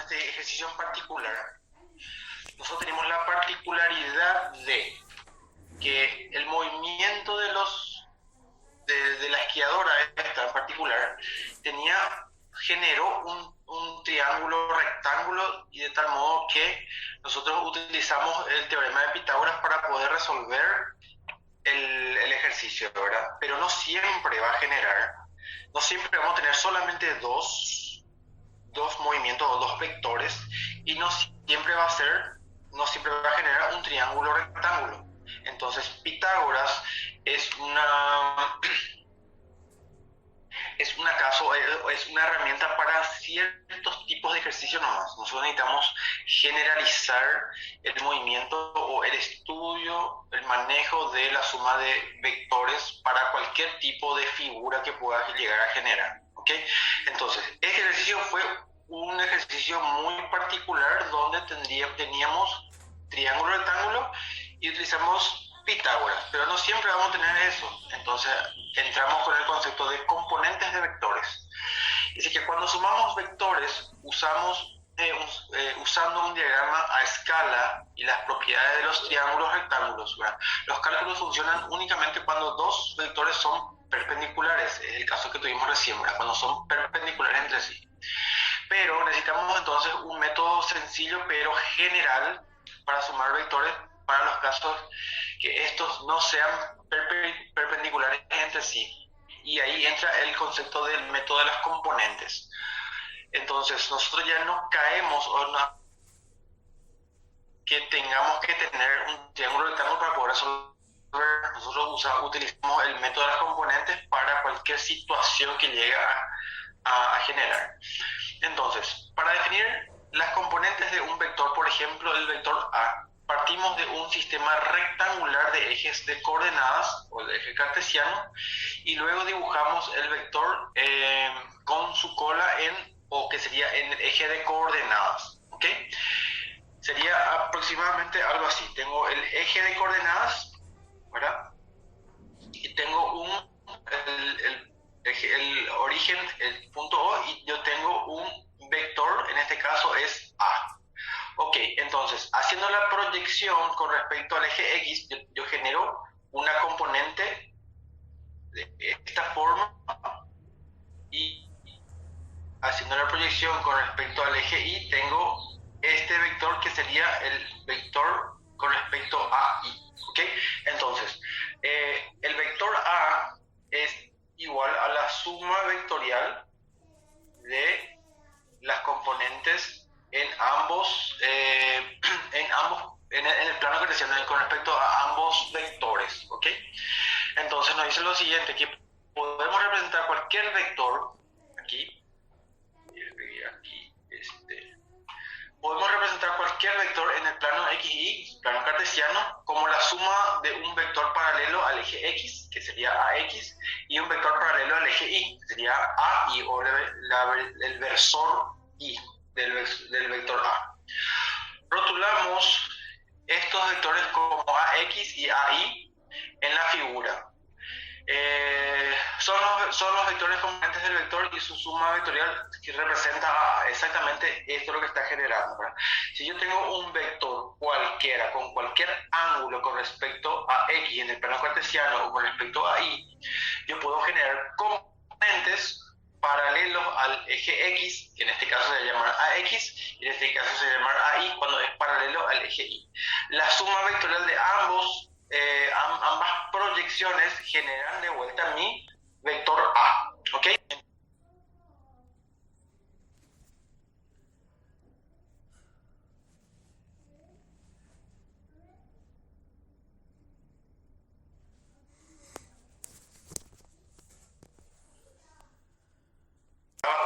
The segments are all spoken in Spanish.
este ejercicio en particular, nosotros tenemos la particularidad de que el movimiento de la esquiadora esta en particular generó un triángulo rectángulo, y de tal modo que nosotros utilizamos el teorema de Pitágoras para poder resolver el ejercicio, ¿verdad? Pero no siempre va a generar, no siempre vamos a tener solamente dos movimientos o dos vectores, y no siempre va a generar un triángulo rectángulo. Entonces Pitágoras es una herramienta para ciertos tipos de ejercicios nomás. Nosotros necesitamos generalizar el movimiento o el estudio, el manejo de la suma de vectores para cualquier tipo de figura que pueda llegar a generar, ¿ok? Entonces, este ejercicio fue un ejercicio muy particular donde teníamos triángulo rectángulo y utilizamos Pitágoras, pero no siempre vamos a tener eso. Entonces entramos con el concepto de componentes de vectores. Dice que cuando sumamos vectores usamos usando un diagrama a escala y las propiedades de los triángulos rectángulos, ¿verdad? Los cálculos funcionan únicamente cuando dos vectores son perpendiculares, es el caso que tuvimos recién, ¿verdad? Cuando son perpendiculares entre sí. Pero necesitamos entonces un método sencillo pero general para sumar vectores para los casos que estos no sean perpendiculares entre sí. Y ahí entra el concepto del método de las componentes. Entonces nosotros ya no caemos que tengamos que tener un triángulo rectángulo para poder resolver. Nosotros utilizamos el método de las componentes para cualquier situación que llegue a generar. Entonces, para definir las componentes de un vector, por ejemplo, el vector A, partimos de un sistema rectangular de ejes de coordenadas, o el eje cartesiano, y luego dibujamos el vector con su cola que sería en el eje de coordenadas, ¿ok? Sería aproximadamente algo así. Tengo el eje de coordenadas, ¿verdad? Y tengo el origen, el punto O, y yo tengo un vector, en este caso es A. Ok, entonces, haciendo la proyección con respecto al eje X, yo genero una componente de esta forma, y haciendo la proyección con respecto al eje Y, tengo este vector que sería el vector con respecto a Y. ¿Ok? Entonces, el vector A es igual a la suma vectorial de las componentes en el plano cartesiano con respecto a ambos vectores, ¿ok? Entonces nos dice lo siguiente, que podemos representar cualquier vector podemos representar cualquier vector en el plano x y y, plano cartesiano, como la suma de un vector paralelo al eje x, que sería ax, y un vector paralelo al eje y, que sería ay, o el versor y del vector a. Rotulamos estos vectores como ax y ay en la figura. Son los vectores componentes del vector y su suma vectorial, que representa exactamente esto lo que está generando, ¿verdad? Si yo tengo un vector cualquiera con cualquier ángulo con respecto a x en el plano cartesiano o con respecto a y, yo puedo generar componentes paralelos al eje x, que en este caso se va a llamar ax, y en este caso se va a llamar ay cuando es paralelo al eje y. La suma vectorial de ambas proyecciones generan de vuelta mi vector A, ¿ok?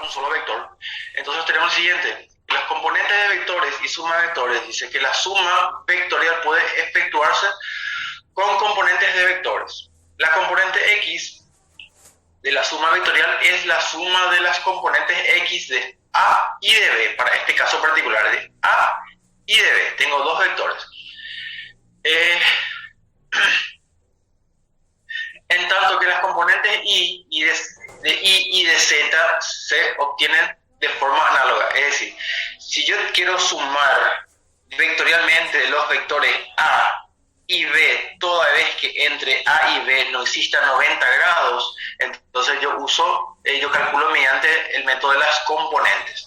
Un solo vector. Entonces tenemos el siguiente. Las componentes de vectores y suma de vectores. Dice que la suma vectorial puede efectuarse con componentes de vectores. La componente x de la suma vectorial es la suma de las componentes x de A y de B, para este caso particular, de A y de B. Tengo dos vectores. En tanto que las componentes y de y y de z se obtienen de forma análoga. Es decir, si yo quiero sumar vectorialmente los vectores A y B, toda vez que entre A y B no exista 90 grados, entonces yo calculo mediante el método de las componentes.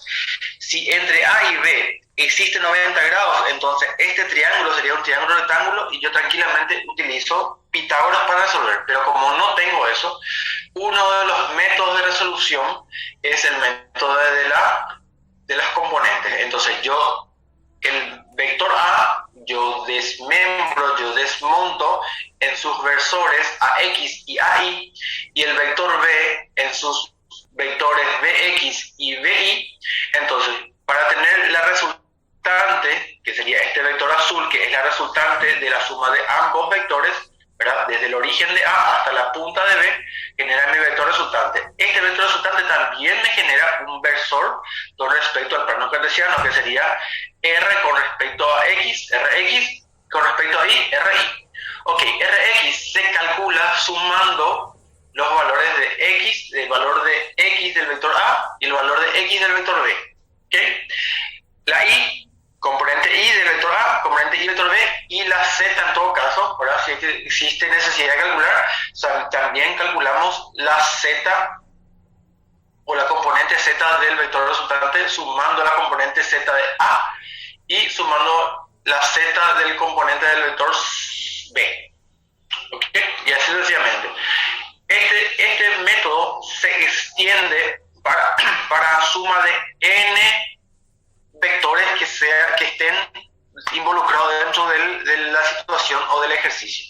Si entre A y B existe 90 grados, entonces este triángulo sería un triángulo rectángulo y yo tranquilamente utilizo Pitágoras para resolver. Pero como no tengo eso, uno de los métodos de resolución es el método de las componentes. Entonces el vector A, yo desmonto en sus versores AX y AI, y el vector B en sus vectores BX y BY. Entonces, para tener la resultante, que sería este vector azul, que es la resultante de la suma de ambos vectores, ¿verdad? Desde el origen de A hasta la punta de B, genera mi vector resultante. Este vector resultante también me genera un versor con respecto al plano cartesiano, que sería R con respecto a X, RX, con respecto a Y, RY. Ok, RX se calcula sumando los valores de X, el valor de X del vector A y el valor de X del vector B. ¿Okay? La Y, componente Y del vector A, componente Y vector B, y la Z en todo caso, ¿verdad? Si existe necesidad de calcular, también calculamos la Z o la componente Z del vector resultante sumando la componente Z de A y sumando la Z del componente del vector B. ¿Okay? Y así sucesivamente. Este método se extiende para suma de n vectores que estén involucrados dentro de la situación o del ejercicio.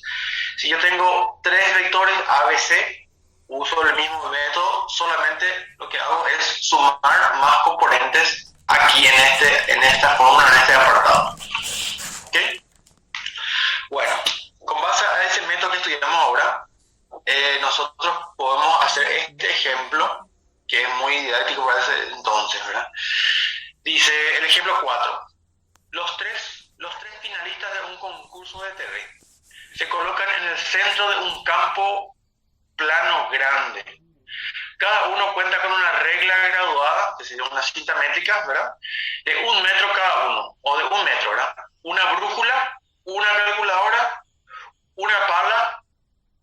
Si yo tengo 3 vectores ABC, uso el mismo método, solamente lo que hago es sumar más componentes aquí en esta fórmula, en este apartado. ¿Okay? Bueno, con base a ese método que estudiamos ahora, nosotros podemos hacer este ejemplo, que es muy didáctico para ese entonces, ¿verdad? Dice el ejemplo 4. Los tres finalistas de un concurso de TV se colocan en el centro de un campo plano grande. Cada uno cuenta con una regla graduada, que sería una cinta métrica, ¿verdad? De 1 metro cada uno, o de 1 metro, ¿verdad? Una brújula, una calculadora, una pala,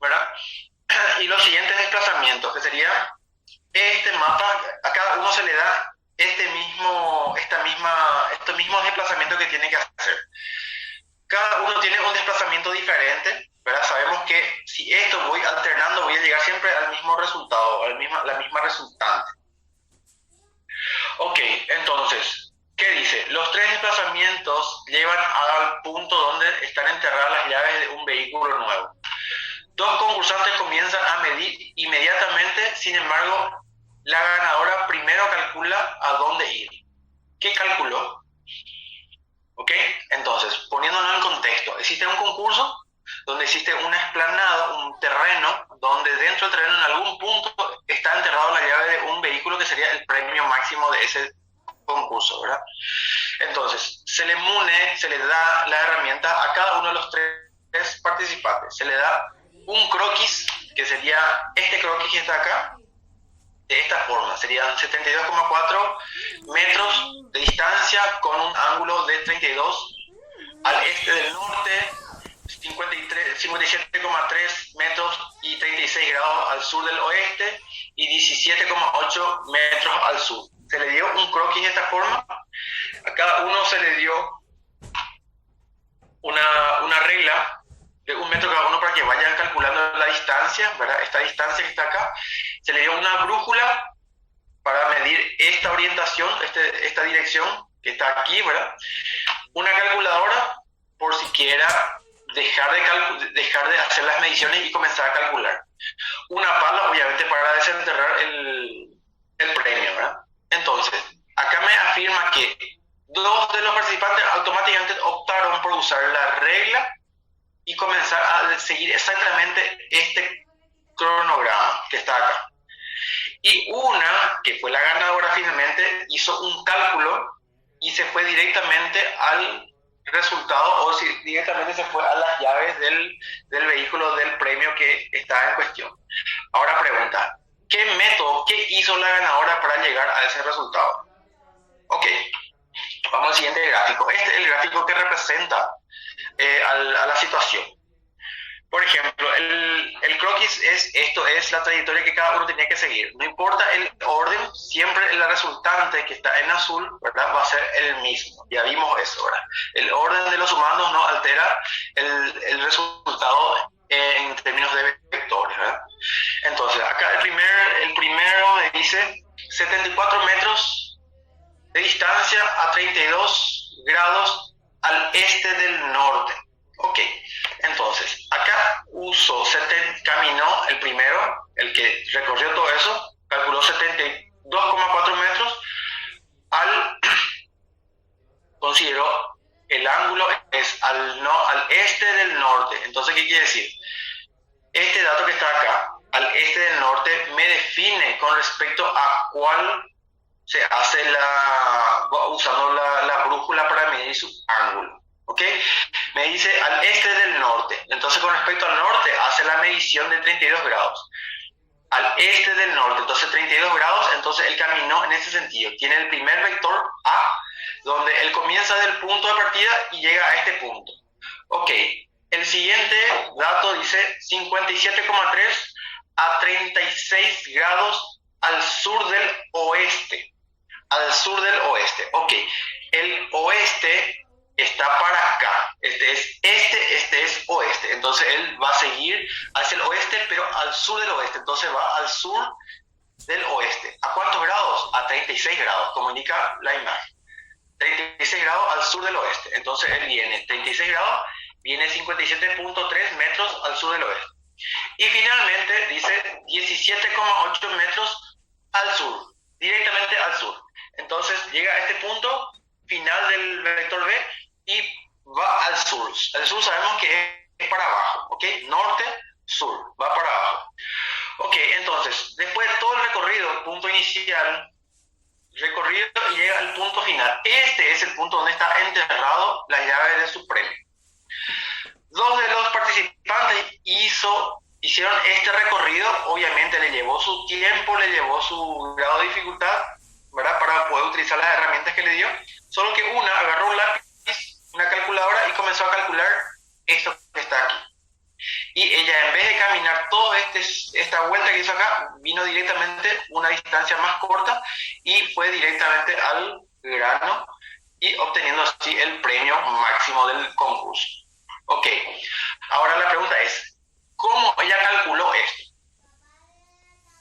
¿verdad? Y los siguientes desplazamientos, que sería este mapa, a cada uno se le da estos mismos desplazamientos que tiene que hacer. Cada uno tiene un desplazamiento diferente, ¿verdad? Sabemos que si esto voy alternando, voy a llegar siempre al mismo resultado, la misma resultante. Ok, entonces, ¿qué dice? Los 3 desplazamientos llevan al punto donde están enterradas las llaves de un vehículo nuevo. 2 concursantes comienzan a medir inmediatamente, sin embargo, la ganadora primero calcula a dónde ir. ¿Qué calculó? ¿Ok? Entonces, poniéndonos en contexto, existe un concurso donde existe una explanada, un terreno, donde dentro del terreno en algún punto está enterrado la llave de un vehículo que sería el premio máximo de ese concurso, ¿verdad? Entonces, se le da la herramienta a cada uno de los 3 participantes. Se le da un croquis, que sería este croquis que está acá, de esta forma. Serían 72,4 metros de distancia con un ángulo de 32 al este del norte, 57,3 metros y 36 grados al sur del oeste y 17,8 metros al sur. Se le dio un croquis de esta forma. A cada uno se le dio una regla de 1 metro cada uno para que vayan calculando la distancia, ¿verdad? Esta distancia que está acá. Se le dio una brújula para medir esta orientación, esta dirección que está aquí, ¿verdad? Una calculadora por si quiera dejar de hacer las mediciones y comenzar a calcular. Una pala, obviamente, para desenterrar el premio, ¿verdad? Entonces, acá me afirma que 2 de los participantes automáticamente optaron por usar la regla y comenzar a seguir exactamente este cronograma que está acá. Y una, que fue la ganadora finalmente, hizo un cálculo y se fue directamente al resultado, o si directamente se fue a las llaves del vehículo del premio que está en cuestión. Ahora pregunta, ¿qué hizo la ganadora para llegar a ese resultado? Ok, Vamos al siguiente gráfico. Este es el gráfico que representa a la situación. Por ejemplo, el croquis esto es la trayectoria que cada uno tenía que seguir. No importa el orden, siempre el resultante que está en azul, ¿verdad?, va a ser el mismo. Ya vimos eso, ¿verdad? El orden de los sumandos no altera el resultado en términos de vectores, ¿verdad? Entonces, acá el primero me dice 74 metros de distancia a 32 grados al este del norte. Ok, entonces, acá caminó el primero, el que recorrió todo eso, calculó 72,4 metros, consideró el ángulo es al este del norte. Entonces, ¿qué quiere decir? Este dato que está acá, al este del norte, me define con respecto a cuál se hace usando la brújula para medir su ángulo. ¿Ok? Me dice al este del norte. Entonces, con respecto al norte, hace la medición de 32 grados. Al este del norte, entonces 32 grados, entonces él caminó en ese sentido. Tiene el primer vector A, donde él comienza del punto de partida y llega a este punto. Ok, el siguiente dato dice 57,3 a 36 grados al sur del oeste. Al sur del oeste. Ok, el oeste está para acá. Este es oeste. Entonces él va a seguir hacia el oeste, pero al sur del oeste. Entonces va al sur del oeste. ¿A cuántos grados? A 36 grados, como indica la imagen. 36 grados al sur del oeste. Entonces él viene 36 grados, viene 57,3 metros al sur del oeste. Y finalmente dice 17,8 metros al sur, directamente al sur. Entonces llega a este punto final del vector B y va al sur. El sur sabemos que es para abajo, ¿ok? Norte, sur, va para abajo. Ok, entonces, después de todo el recorrido, punto inicial, recorrido y llega al punto final. Este es el punto donde está enterrado la llave de su premio. Dos de los participantes hicieron este recorrido, obviamente le llevó su tiempo, le llevó su grado de dificultad, ¿verdad?, para poder utilizar las herramientas que le dio, solo que una agarró un lápiz, una calculadora y comenzó a calcular esto que está aquí. Y ella, en vez de caminar toda esta vuelta que hizo acá, vino directamente una distancia más corta y fue directamente al grano y obteniendo así el premio máximo del concurso. Ok, ahora la pregunta es, ¿cómo ella calculó esto?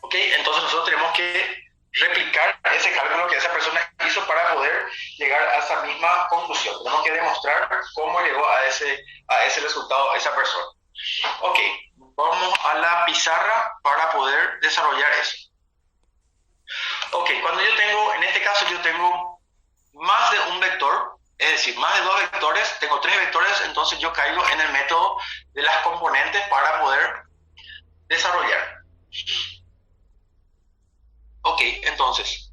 Ok, entonces nosotros tenemos que replicar ese cálculo que esa persona hizo para poder llegar a esa misma conclusión. Tenemos que demostrar cómo llegó a ese resultado esa persona. Ok, vamos a la pizarra para poder desarrollar eso. Ok, cuando en este caso yo tengo más de un vector, es decir, más de dos vectores, tengo tres vectores, entonces yo caigo en el método de las componentes para poder desarrollar. Ok, entonces,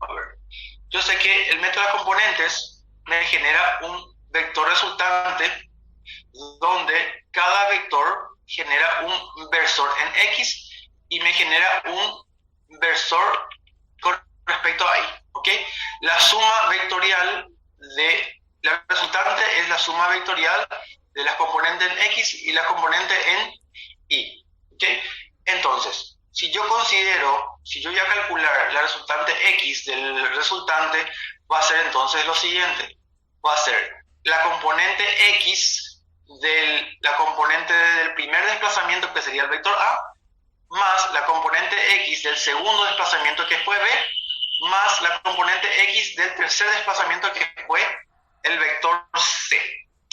a ver, yo sé que el método de componentes me genera un vector resultante donde cada vector genera un versor en X y me genera un versor con respecto a Y, ¿ok? La suma vectorial la resultante es la suma vectorial de las componentes en X y las componentes en Y, ¿ok? Entonces, si yo voy a calcular la resultante X del resultante, va a ser entonces lo siguiente. Va a ser la componente X la componente del primer desplazamiento, que sería el vector A, más la componente X del segundo desplazamiento, que fue B, más la componente X del tercer desplazamiento, que fue el vector C.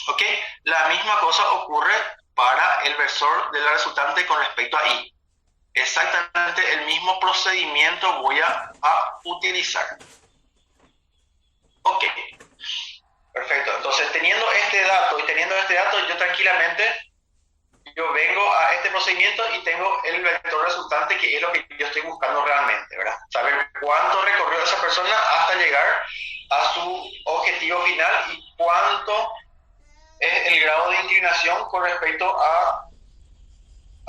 ¿Ok? La misma cosa ocurre para el versor de la resultante con respecto a Y. Exactamente el mismo procedimiento voy a utilizar. Ok, perfecto. Entonces, teniendo este dato, yo tranquilamente vengo a este procedimiento y tengo el vector resultante, que es lo que yo estoy buscando realmente, ¿verdad? Saber cuánto recorrió esa persona hasta llegar a su objetivo final y cuánto es el grado de inclinación con respecto a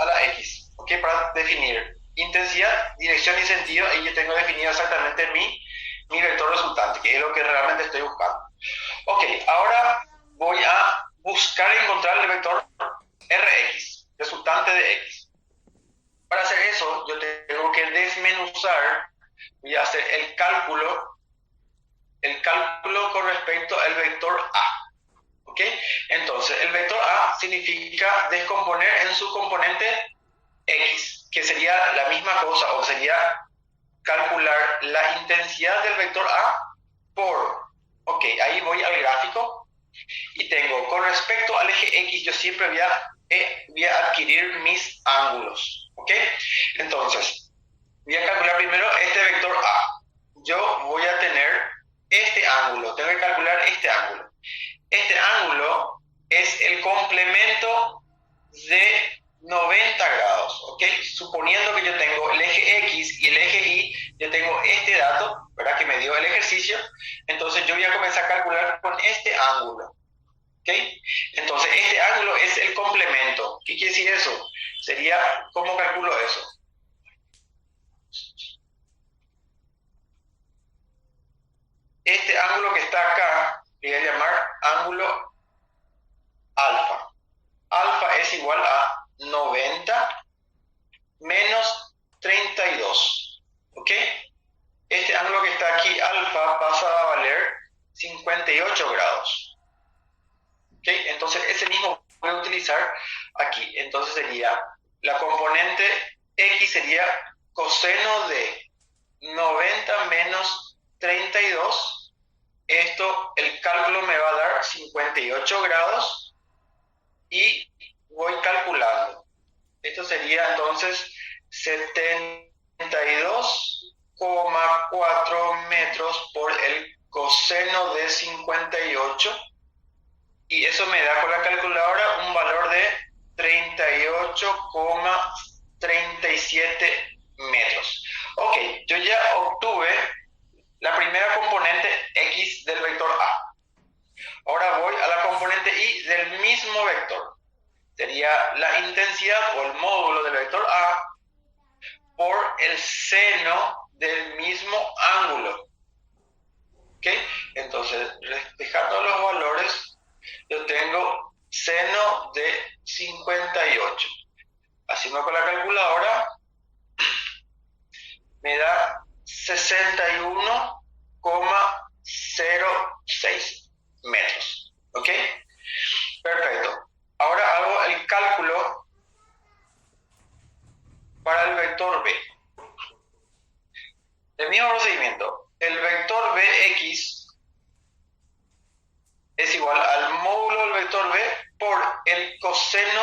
la X, ¿ok? Para definir intensidad, dirección y sentido, y yo tengo definido exactamente mi vector resultante, que es lo que realmente estoy buscando. Ok, ahora voy a buscar encontrar el vector Rx, resultante de X. Para hacer eso, yo tengo que desmenuzar, voy a hacer el cálculo con respecto al vector A. ¿Ok? Entonces, el vector A significa descomponer en su componente X, que sería la misma cosa, o sería calcular la intensidad del vector A por, ok, ahí voy al gráfico y tengo, con respecto al eje X, yo siempre voy a adquirir mis ángulos, ¿ok? Entonces, voy a calcular primero este vector A. Yo voy a tener este ángulo, tengo que calcular este ángulo. Este ángulo es el complemento de 90 grados, ¿ok? Suponiendo que yo tengo el eje X y el eje Y, yo tengo este dato, ¿verdad? Que me dio el ejercicio, entonces yo voy a comenzar a calcular con este ángulo, ¿ok? Entonces este ángulo es el complemento. ¿Qué quiere decir eso? Sería, ¿cómo calculo eso? Este ángulo que está acá, le voy a llamar ángulo alfa. Alfa es igual a 90 menos 32, ¿ok? Este ángulo que está aquí, alfa, pasa a valer 58 grados, ¿ok? Entonces ese mismo voy a utilizar aquí. Entonces sería, la componente X sería coseno de 90 menos 32. Esto, el cálculo me va a dar 58 grados y voy calculando. Esto sería entonces 72,4 metros por el coseno de 58 y eso me da con la calculadora un valor de 38,37 metros. Ok, yo ya obtuve la primera componente X del vector A. Ahora voy a la componente Y del mismo vector. Sería la intensidad o el módulo del vector A por el seno del mismo ángulo. ¿Ok? Entonces, dejando los valores, yo tengo seno de 58. Haciendo con la calculadora, me da 61,06 metros. ¿Ok? Perfecto. Ahora hago el cálculo para el vector B. El mismo procedimiento. El vector Bx es igual al módulo del vector B por el coseno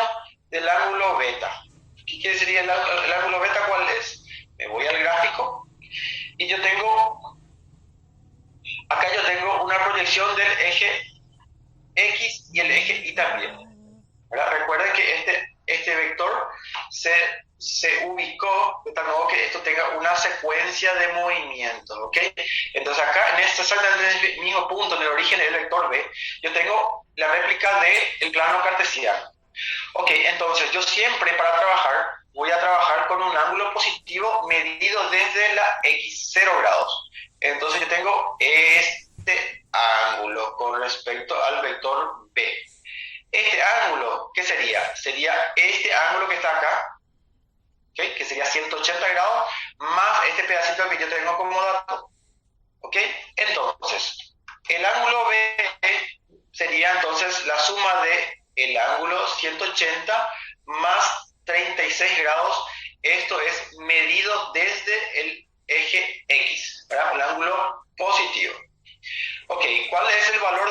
del ángulo beta. ¿Qué sería el ángulo beta? ¿Cuál es? Me voy al gráfico y yo tengo, acá yo tengo una proyección del eje X y el eje Y también. ¿Verdad? Recuerden que este vector se ubicó de tal modo que esto tenga una secuencia de movimientos, ¿ok? Entonces acá, en exactamente el mismo punto, en el origen del vector B, yo tengo la réplica del plano cartesiano. Ok, entonces yo siempre para trabajar, voy a trabajar con un ángulo positivo medido desde la X, 0 grados. Entonces yo tengo este ángulo con respecto al vector B. Este ángulo, ¿qué sería? Sería este ángulo que está acá, ¿okay? Que sería 180 grados, más este pedacito que yo tengo como dato. ¿Ok? Entonces, el ángulo B sería entonces la suma de el ángulo 180 más 36 grados. Esto es medido desde el eje X, ¿verdad? El ángulo positivo. Ok, ¿cuál es el valor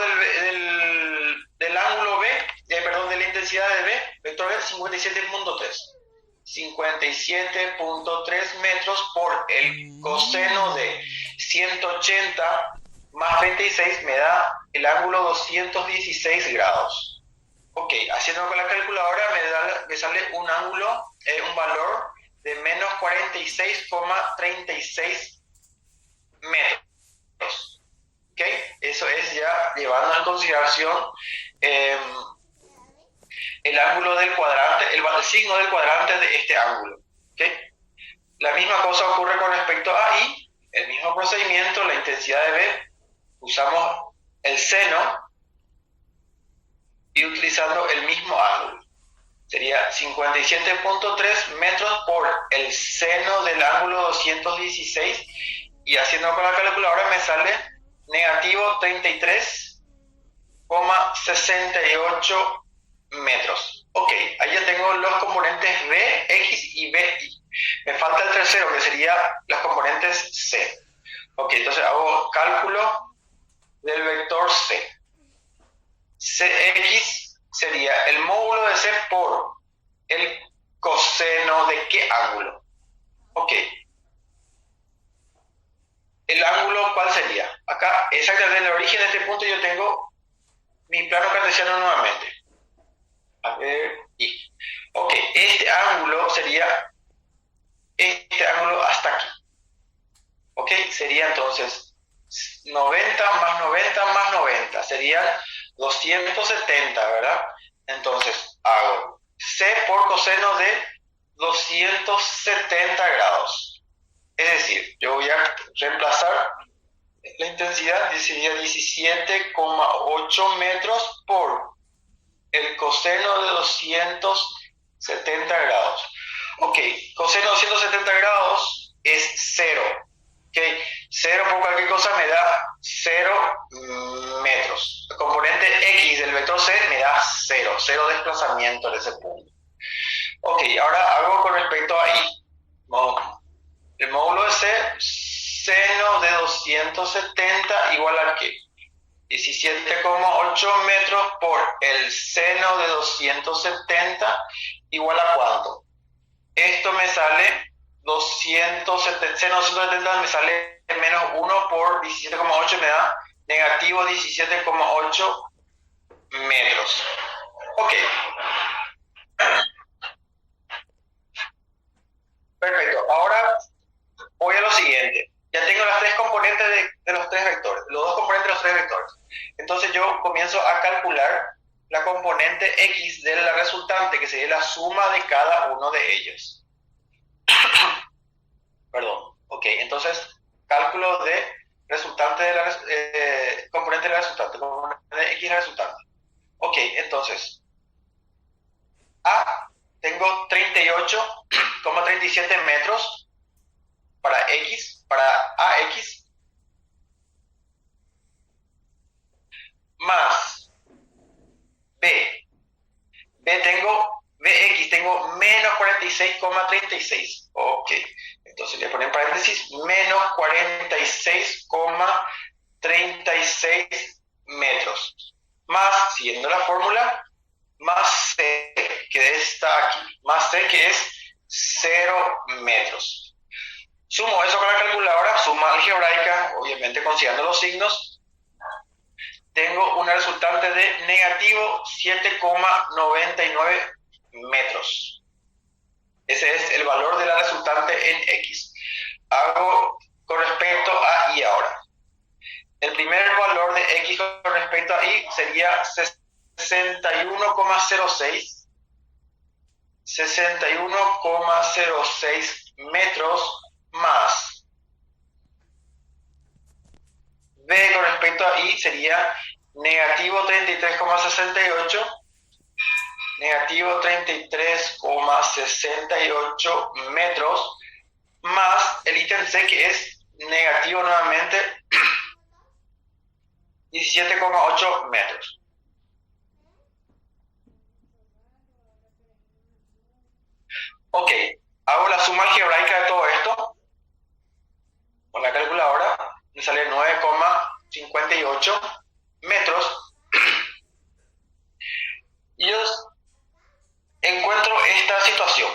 del ángulo B? Perdón, de la intensidad de B, vector B, 57.3. 57.3 metros por el coseno de 180 más 36 me da el ángulo 216 grados. Ok, haciendo con la calculadora me sale un ángulo, un valor de menos 46,36 metros. Ok, eso es ya llevando en consideración el ángulo del cuadrante, el signo del cuadrante de este ángulo. ¿Okay? La misma cosa ocurre con respecto a Y. el mismo procedimiento, la intensidad de B, usamos el seno y utilizando el mismo ángulo. Sería 57.3 metros por el seno del ángulo 216 y haciendo con la calculadora me sale negativo 33,68 metros. Ok, ahí ya tengo los componentes B, X y BY. Me falta el tercero, que sería las componentes C. Ok, entonces hago cálculo del vector C. Cx sería el módulo de C por el coseno de qué ángulo. Ok. ¿El ángulo cuál sería? Acá, exactamente en el origen de este punto yo tengo mi plano cartesiano nuevamente. A ver, y. Ok, este ángulo sería este ángulo hasta aquí. Ok, sería entonces 90 más 90 más 90. Serían 270, ¿verdad? Entonces hago C por coseno de 270 grados. Es decir, yo voy a reemplazar la intensidad, sería 17,8 metros por el coseno de 270 grados. Ok, coseno de 270 grados es 0. Ok, 0 por cualquier cosa me da 0 metros. El componente X del vector C me da 0 desplazamiento en ese punto. Ok, ahora hago con respecto a Y. El módulo de C, seno de 270 igual a ¿qué? 17,8 metros por el seno de 270 igual a ¿cuánto? Esto me sale 270, seno de 270 me sale menos 1 por 17,8 me da negativo 17,8 metros. Ok. Perfecto. Ahora voy a lo siguiente. Ya tengo las tres componentes de los tres vectores, los dos componentes de los tres vectores. Entonces yo comienzo a calcular la componente X de la resultante, que sería la suma de cada uno de ellos. Perdón. Ok, entonces cálculo de resultante de la componente de la resultante, componente de X de la resultante. Ok, entonces A, tengo 38,37 metros para X, para AX, más B. BX tengo menos 46,36. Ok, entonces le ponen paréntesis, menos 46,36 metros. Más, siguiendo la fórmula, más C, que está aquí, más C, que es 0 metros. Sumo eso con la calculadora, suma algebraica, obviamente considerando los signos. Tengo una resultante de negativo 7,99 metros. Ese es el valor de la resultante en X. Hago con respecto a Y ahora. El primer valor de X con respecto a Y sería 61,06 metros más B con respecto a Y sería negativo 33,68 metros más el ítem C, que es negativo nuevamente 17,8 metros. Ok, hago la suma algebraica de todo esto con la calculadora, me sale 9,58 metros y yo encuentro esta situación.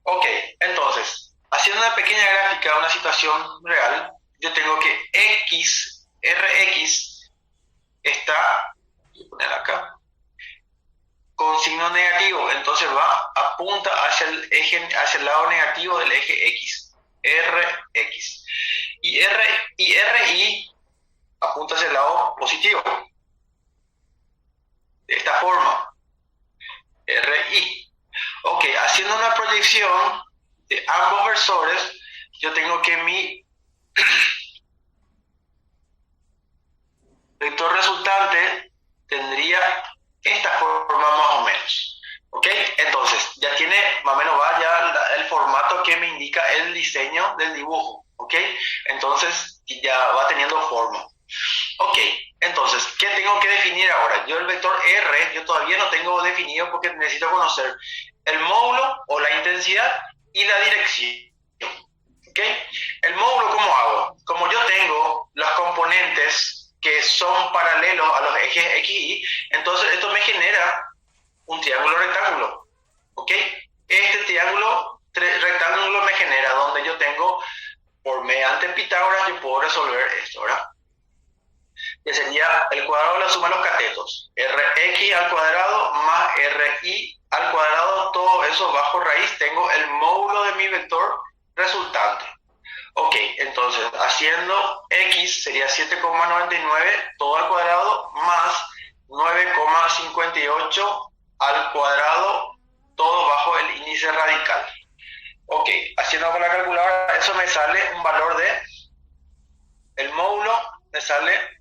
Ok, entonces, haciendo una pequeña gráfica de una situación real, yo tengo que Rx está, voy a poner acá, con signo negativo, entonces apunta hacia el lado negativo del eje X, Rx. Y Ri apunta hacia el lado positivo. De esta forma. Ri. Ok, haciendo una proyección de ambos versores, yo tengo que mi vector resultante tendría esta forma más o menos. ¿Ok? Entonces, ya tiene, más o menos va ya el formato que me indica el diseño del dibujo. ¿Ok? Entonces, ya va teniendo forma. Ok, entonces, ¿qué tengo que definir ahora? Yo el vector R, yo todavía no tengo definido porque necesito conocer el módulo o la intensidad y la dirección. ¿Ok? El módulo, ¿cómo hago? Como yo tengo los componentes que son paralelos a los ejes X y Y, entonces esto me genera un triángulo rectángulo. ¿Ok? Este triángulo rectángulo me genera donde yo tengo, por mediante Pitágoras, yo puedo resolver esto, ¿verdad? Que sería el cuadrado de la suma de los catetos, rx al cuadrado más ri al cuadrado, todo eso bajo raíz, tengo el módulo de mi vector resultante. Ok, entonces haciendo x sería 7,99 todo al cuadrado más 9,58 al cuadrado, todo bajo el índice radical. Ok, haciendo con la calculadora, eso me sale un valor de, el módulo me sale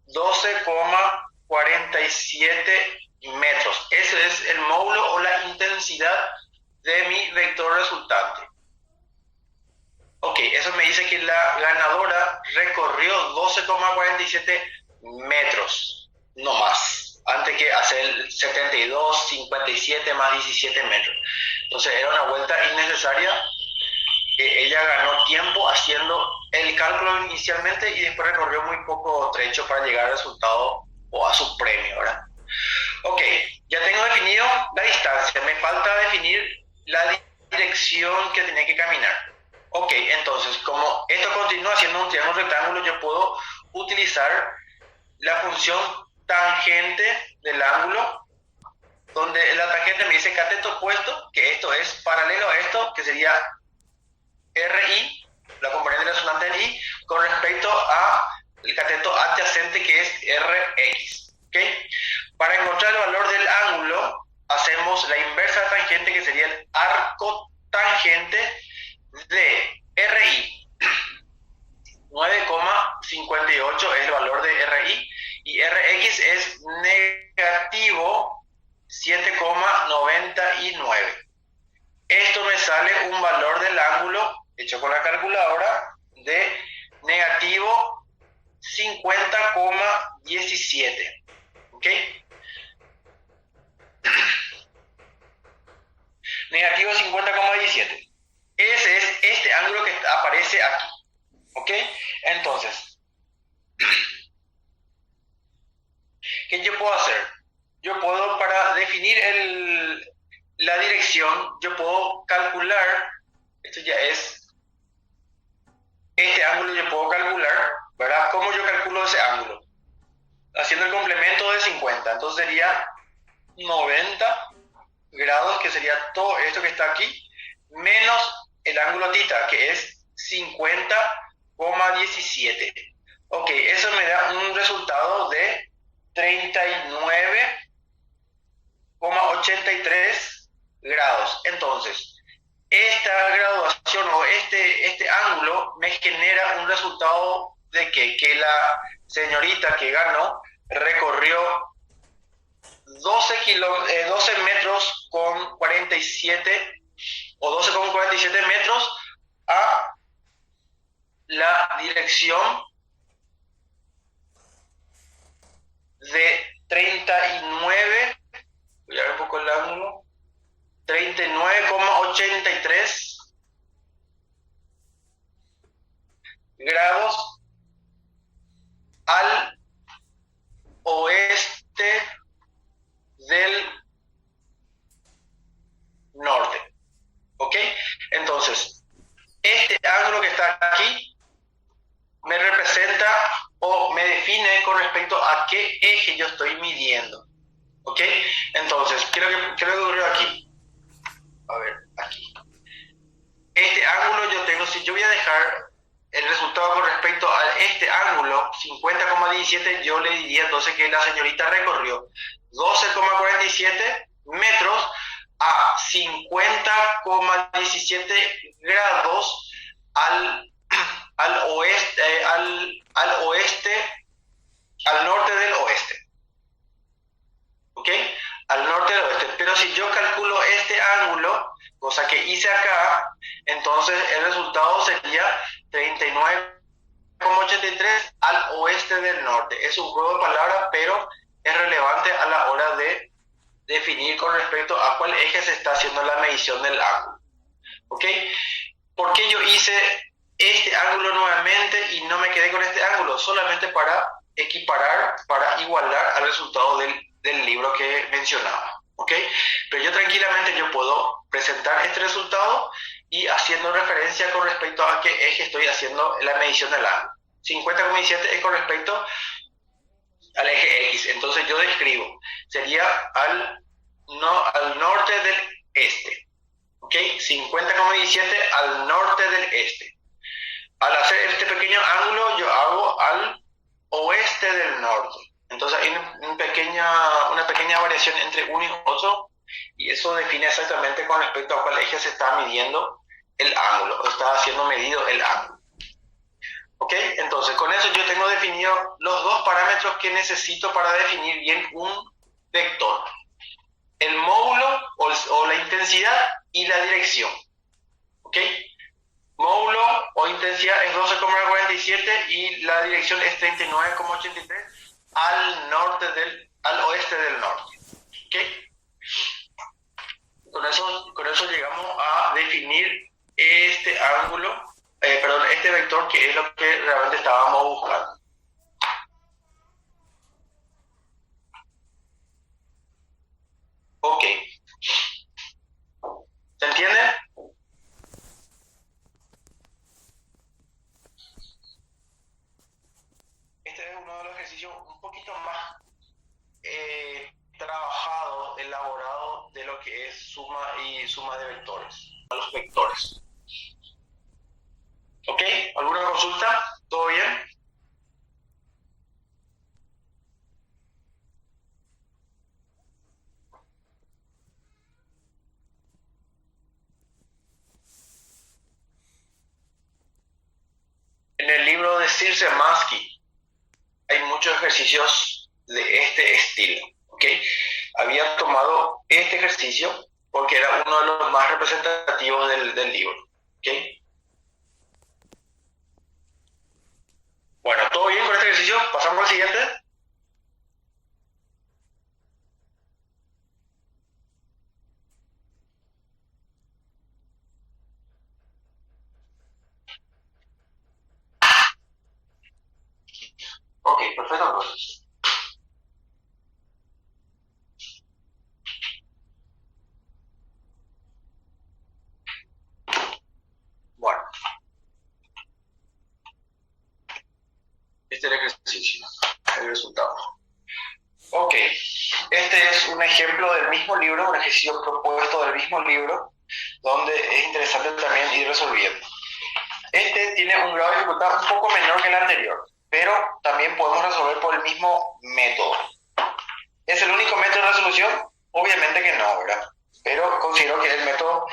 12,47 metros. Ese es el módulo o la intensidad de mi vector resultante. Ok, eso me dice que la ganadora recorrió 12,47 metros, no más, antes que hacer el 72, 57 más 17 metros. Entonces era una vuelta innecesaria. Ella ganó tiempo haciendo el cálculo inicialmente y después recorrió muy poco trecho para llegar al resultado o a su premio, ¿verdad? Ok, ya tengo definido la distancia, me falta definir la dirección que tenía que caminar. Ok, entonces, como esto continúa siendo un triángulo rectángulo, yo puedo utilizar la función tangente del ángulo, donde la tangente me dice cateto opuesto, que esto es paralelo a esto, que sería RI, la componente resonante del I, con respecto a el cateto adyacente que es RX. ¿Okay? Para encontrar el valor del ángulo, hacemos la inversa de tangente, que sería el arco tangente de RI. 9,58 es el valor de RI y RX es negativo 7,99. Esto me sale un valor del ángulo hecho con la calculadora de negativo 50,17. ¿Ok? Negativo 50,17. Ese es este ángulo que aparece aquí. ¿Ok? Entonces, ¿qué yo puedo hacer? Yo puedo, para definir la dirección, yo puedo calcular, esto ya es, este ángulo yo puedo calcular, ¿verdad? ¿Cómo yo calculo ese ángulo? Haciendo el complemento de 50, entonces sería 90 grados, que sería todo esto que está aquí, menos el ángulo θ, que es 50,17. Ok, eso me da un resultado de 39,83 grados. Entonces, esta graduación o este ángulo me genera un resultado de que la señorita que ganó recorrió 12 metros con 47 o 12,47 metros a la dirección de 39, voy a ver un poco el ángulo, 39,83 grados al oeste del norte. ¿Ok? Entonces, este ángulo que está aquí me representa o me define con respecto a qué eje yo estoy midiendo. ¿Ok? Entonces, ¿qué es lo que ocurrió aquí? A ver, aquí. Este ángulo yo tengo, si yo voy a dejar el resultado con respecto a este ángulo, 50,17, yo le diría entonces que la señorita recorrió 12,47 metros a 50,17 grados al, al oeste, al norte del oeste. ¿Ok? Al norte del oeste. Pero si yo calculo este ángulo, cosa que hice acá, entonces el resultado sería 39,83 al oeste del norte. Es un juego de palabras, pero es relevante a la hora de definir con respecto a cuál eje se está haciendo la medición del ángulo. ¿Ok? ¿Por qué yo hice este ángulo nuevamente y no me quedé con este ángulo? Solamente para equiparar, para igualar al resultado del libro que mencionaba. ¿Ok? Pero yo tranquilamente yo puedo presentar este resultado y haciendo referencia con respecto a qué eje estoy haciendo la medición del ángulo. 50,17 es con respecto al eje X. Entonces yo describo, sería al norte del este. ¿Ok? 50,17 al norte del este. Al hacer este pequeño ángulo, yo hago al oeste del norte. Entonces hay una pequeña variación entre uno y otro, y eso define exactamente con respecto a cuál eje se está midiendo el ángulo, o está siendo medido el ángulo. ¿Ok? Entonces con eso yo tengo definido los dos parámetros que necesito para definir bien un vector. El módulo o la intensidad y la dirección. ¿Ok? Módulo o intensidad es 12,47 y la dirección es 39,83 al oeste del norte. ¿Ok? Con eso llegamos a definir este ángulo, este vector, que es lo que realmente estábamos buscando. Ok. ¿Se entiende? Este es uno de los ejercicios un poquito más trabajado, elaborado de lo que es suma de vectores, a los vectores. ¿Ok? ¿Alguna consulta? ¿Todo bien? En el libro de Szymanski hay muchos ejercicios de este estilo. ¿Ok? Había tomado este ejercicio porque era uno de los más representativos del libro. ¿Ok? Bueno, ¿todo bien con este ejercicio? ¿Pasamos al siguiente? Ok, perfecto entonces. Bueno, este es el ejercicio, el resultado. Ok, este es un ejemplo del mismo libro, un ejercicio propuesto del mismo libro, donde es interesante también ir resolviendo. Este tiene un grado de dificultad un poco menor que el anterior, pero también podemos resolver por el mismo método. ¿Es el único método de resolución? Obviamente que no, ¿verdad? Pero considero que es el método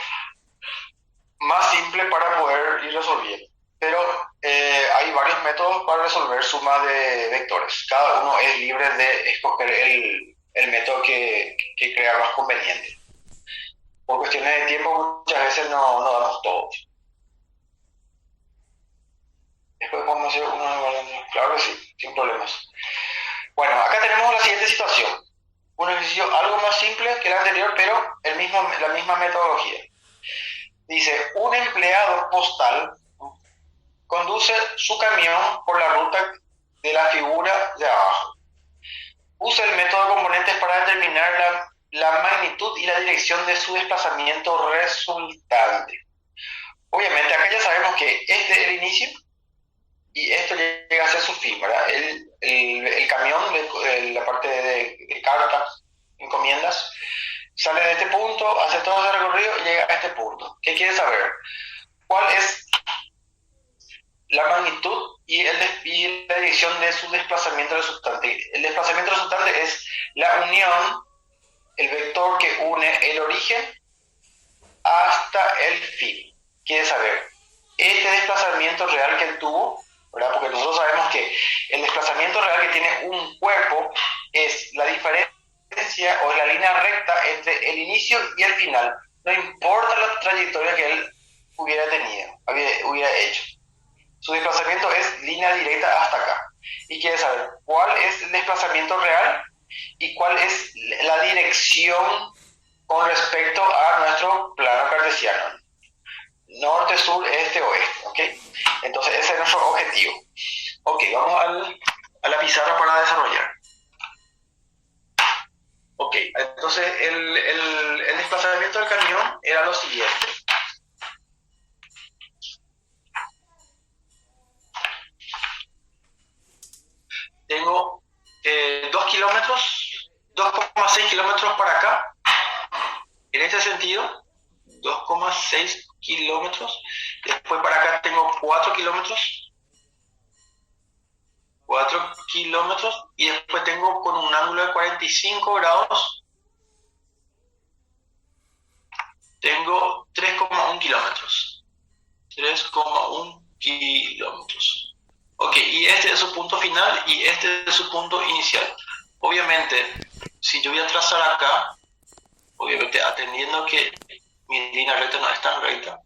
más simple para poder ir resolviendo. Pero hay varios métodos para resolver sumas de vectores. Cada uno es libre de escoger el método que crea más conveniente. Por cuestiones de tiempo muchas veces no damos todos. Después podemos hacer claro que sí, sin problemas. Bueno, acá tenemos la siguiente situación. Un ejercicio algo más simple que el anterior, pero la misma metodología. Dice, un empleado postal conduce su camión por la ruta de la figura de abajo. Usa el método de componentes para determinar la magnitud y la dirección de su desplazamiento resultante. Obviamente acá ya sabemos que este es el inicio y esto llega a ser su fin, ¿verdad? El camión, la parte de cartas, encomiendas, sale de este punto, hace todo ese recorrido y llega a este punto. ¿Qué quiere saber? ¿Cuál es la magnitud y la dirección de su desplazamiento resultante? El desplazamiento resultante es la unión el vector que une el origen hasta el fin. Quiere saber este desplazamiento real que él tuvo, ¿verdad? Porque nosotros sabemos que el desplazamiento real que tiene un cuerpo es la diferencia o la línea recta entre el inicio y el final. No importa la trayectoria que él hubiera tenido, hubiera hecho. Su desplazamiento es línea directa hasta acá. Y quiere saber cuál es el desplazamiento real y cuál es la dirección con respecto a nuestro plano cartesiano. Norte, sur, este, oeste. ¿Ok? Entonces ese es nuestro objetivo. Ok, vamos a la pizarra para desarrollar. Ok, entonces el desplazamiento del camión era lo siguiente. Tengo 2 kilómetros, 2,6 kilómetros para acá. En este sentido, 2,6 kilómetros. Después para acá tengo 4 kilómetros. 4 kilómetros. Y después tengo con un ángulo de 45 grados. Tengo 3,1 kilómetros. 3,1 kilómetros. Ok, y este es su punto final y este es su punto inicial. Obviamente, si yo voy a trazar acá, obviamente atendiendo que mi línea recta no es tan recta,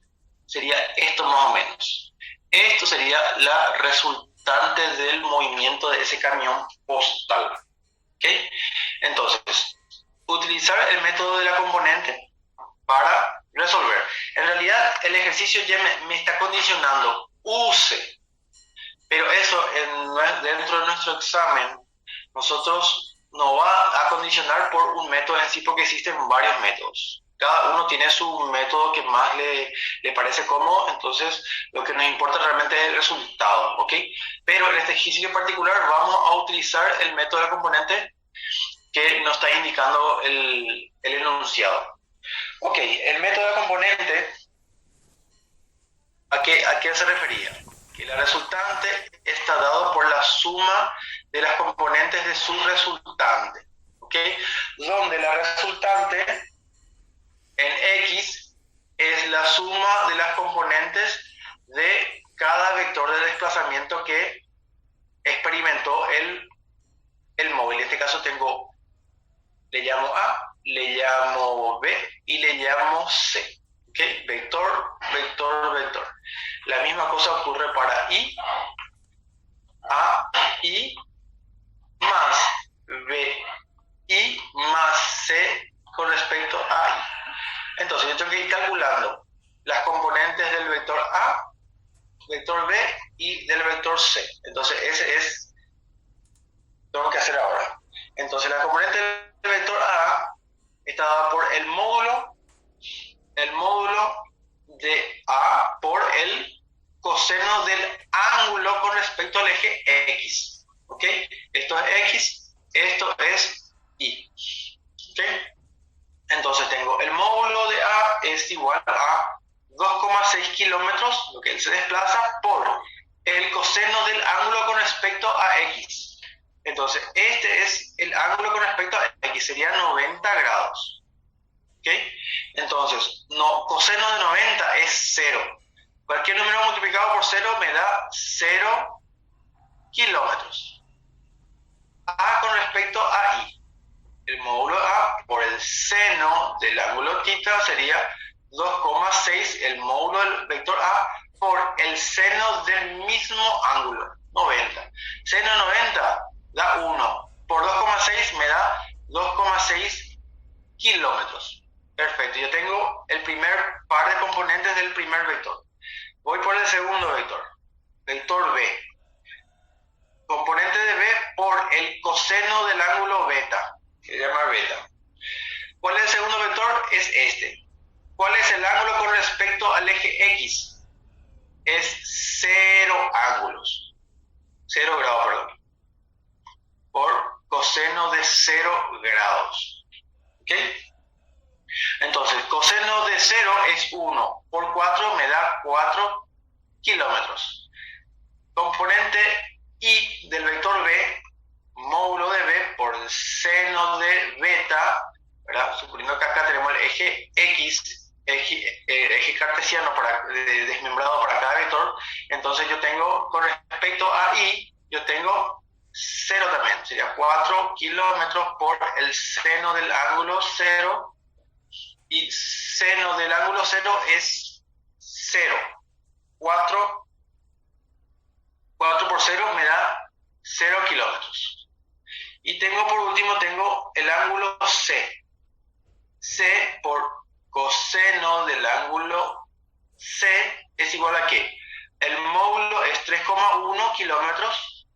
sería esto más o menos. Esto sería la resultante del movimiento de ese camión postal. ¿Ok? Entonces, utilizar el método de la componente para resolver. En realidad, el ejercicio ya me está condicionando. Use. Pero eso, dentro de nuestro examen, nosotros no va a condicionar por un método en sí, porque existen varios métodos. Cada uno tiene su método que más le parece cómodo, entonces lo que nos importa realmente es el resultado, ¿ok? Pero en este ejercicio en particular vamos a utilizar el método de la componente que nos está indicando el enunciado. Ok, el método de la componente, ¿a qué se refería? Que la resultante está dado por la suma de las componentes de su resultante, ¿ok? Donde la resultante en X es la suma de las componentes de cada vector de desplazamiento que experimentó el móvil. En este caso le llamo A, le llamo B y le llamo C. ¿Ok? Vector, vector, vector. La misma cosa ocurre para I, A, I, más B, I, más C con respecto a I. Entonces yo tengo que ir calculando las componentes del vector A, vector B y del vector C. Entonces ese es lo que tengo que hacer ahora. Entonces la componente del vector A está dada por el módulo de A por el coseno del ángulo con respecto al eje X. ¿Ok? Esto es X, esto es Y. ¿Ok? Entonces tengo el módulo de A es igual a 2,6 kilómetros, lo que él se desplaza, por el coseno del ángulo con respecto a X. Entonces, este es el ángulo con respecto a X, sería 90 grados. ¿Ok? Entonces, coseno de 90 es 0. Cualquier número multiplicado por 0 me da 0 kilómetros. A con respecto a I. El módulo A por el seno del ángulo θ sería 2,6 el módulo del vector A por el seno del mismo ángulo, 90. Seno de 90 da 1. Por 2,6 me da 2,6 kilómetros. Perfecto, yo tengo el primer par de componentes del primer vector. Voy por el segundo vector, vector B. Componente de B por el coseno del ángulo beta, que se llama beta. ¿Cuál es el segundo vector? Es este. ¿Cuál es el ángulo con respecto al eje X? Es 0 ángulos. 0 grados, perdón. Por coseno de 0 grados. ¿Ok? Entonces, coseno de 0 es 1. Por 4 me da 4 kilómetros. Componente Y del vector B, módulo de B por el seno de beta, ¿verdad? desmembrado para cada vector. Entonces yo tengo, con respecto a I, yo tengo 0 también. Sería 4 kilómetros por el seno del ángulo 0. Y seno del ángulo 0 es 0. 4 por 0 me da 0 kilómetros. Y tengo por último, tengo el ángulo C. C por coseno del ángulo C es igual a ¿qué? El módulo es 3,1 kilómetros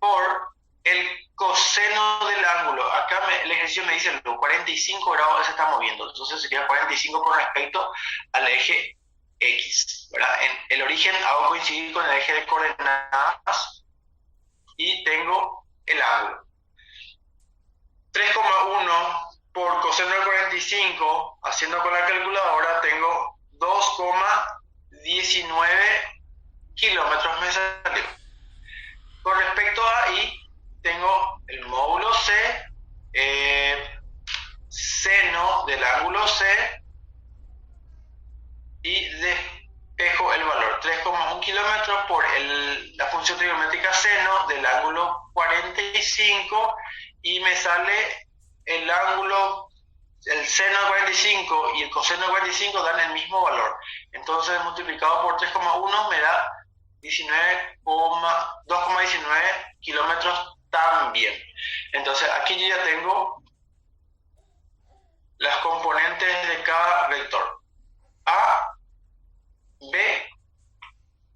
por el coseno del ángulo. Acá el ejercicio me dice los 45 grados se está moviendo. Entonces sería 45 con respecto al eje X, ¿verdad? En el origen hago coincidir con el eje de coordenadas y tengo el ángulo. 3,1 por coseno de 45, haciendo con la calculadora, tengo 2,19 kilómetros me salió. Con respecto a I, tengo el módulo C, seno del ángulo C, y despejo el valor 3,1 kilómetros por la función trigonométrica seno del ángulo 45 y me sale el ángulo, el seno de 45 y el coseno de 45 dan el mismo valor. Entonces multiplicado por 3,1 me da 2,19 kilómetros también. Entonces aquí yo ya tengo las componentes de cada vector. A, B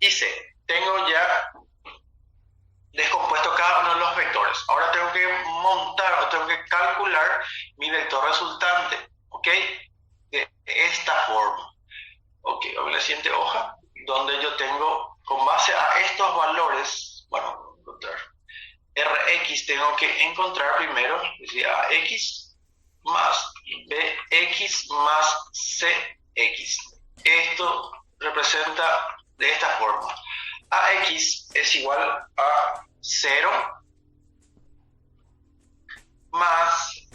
y C. Tengo ya descompuesto cada uno de los vectores. Ahora tengo que montar o tengo que calcular mi vector resultante, ¿ok? De esta forma. Ok, vamos a la siguiente hoja, donde yo tengo, con base a estos valores, bueno, encontrar Rx, tengo que encontrar primero, decir, AX más BX más CX. Esto representa de esta forma. AX es igual a 0 más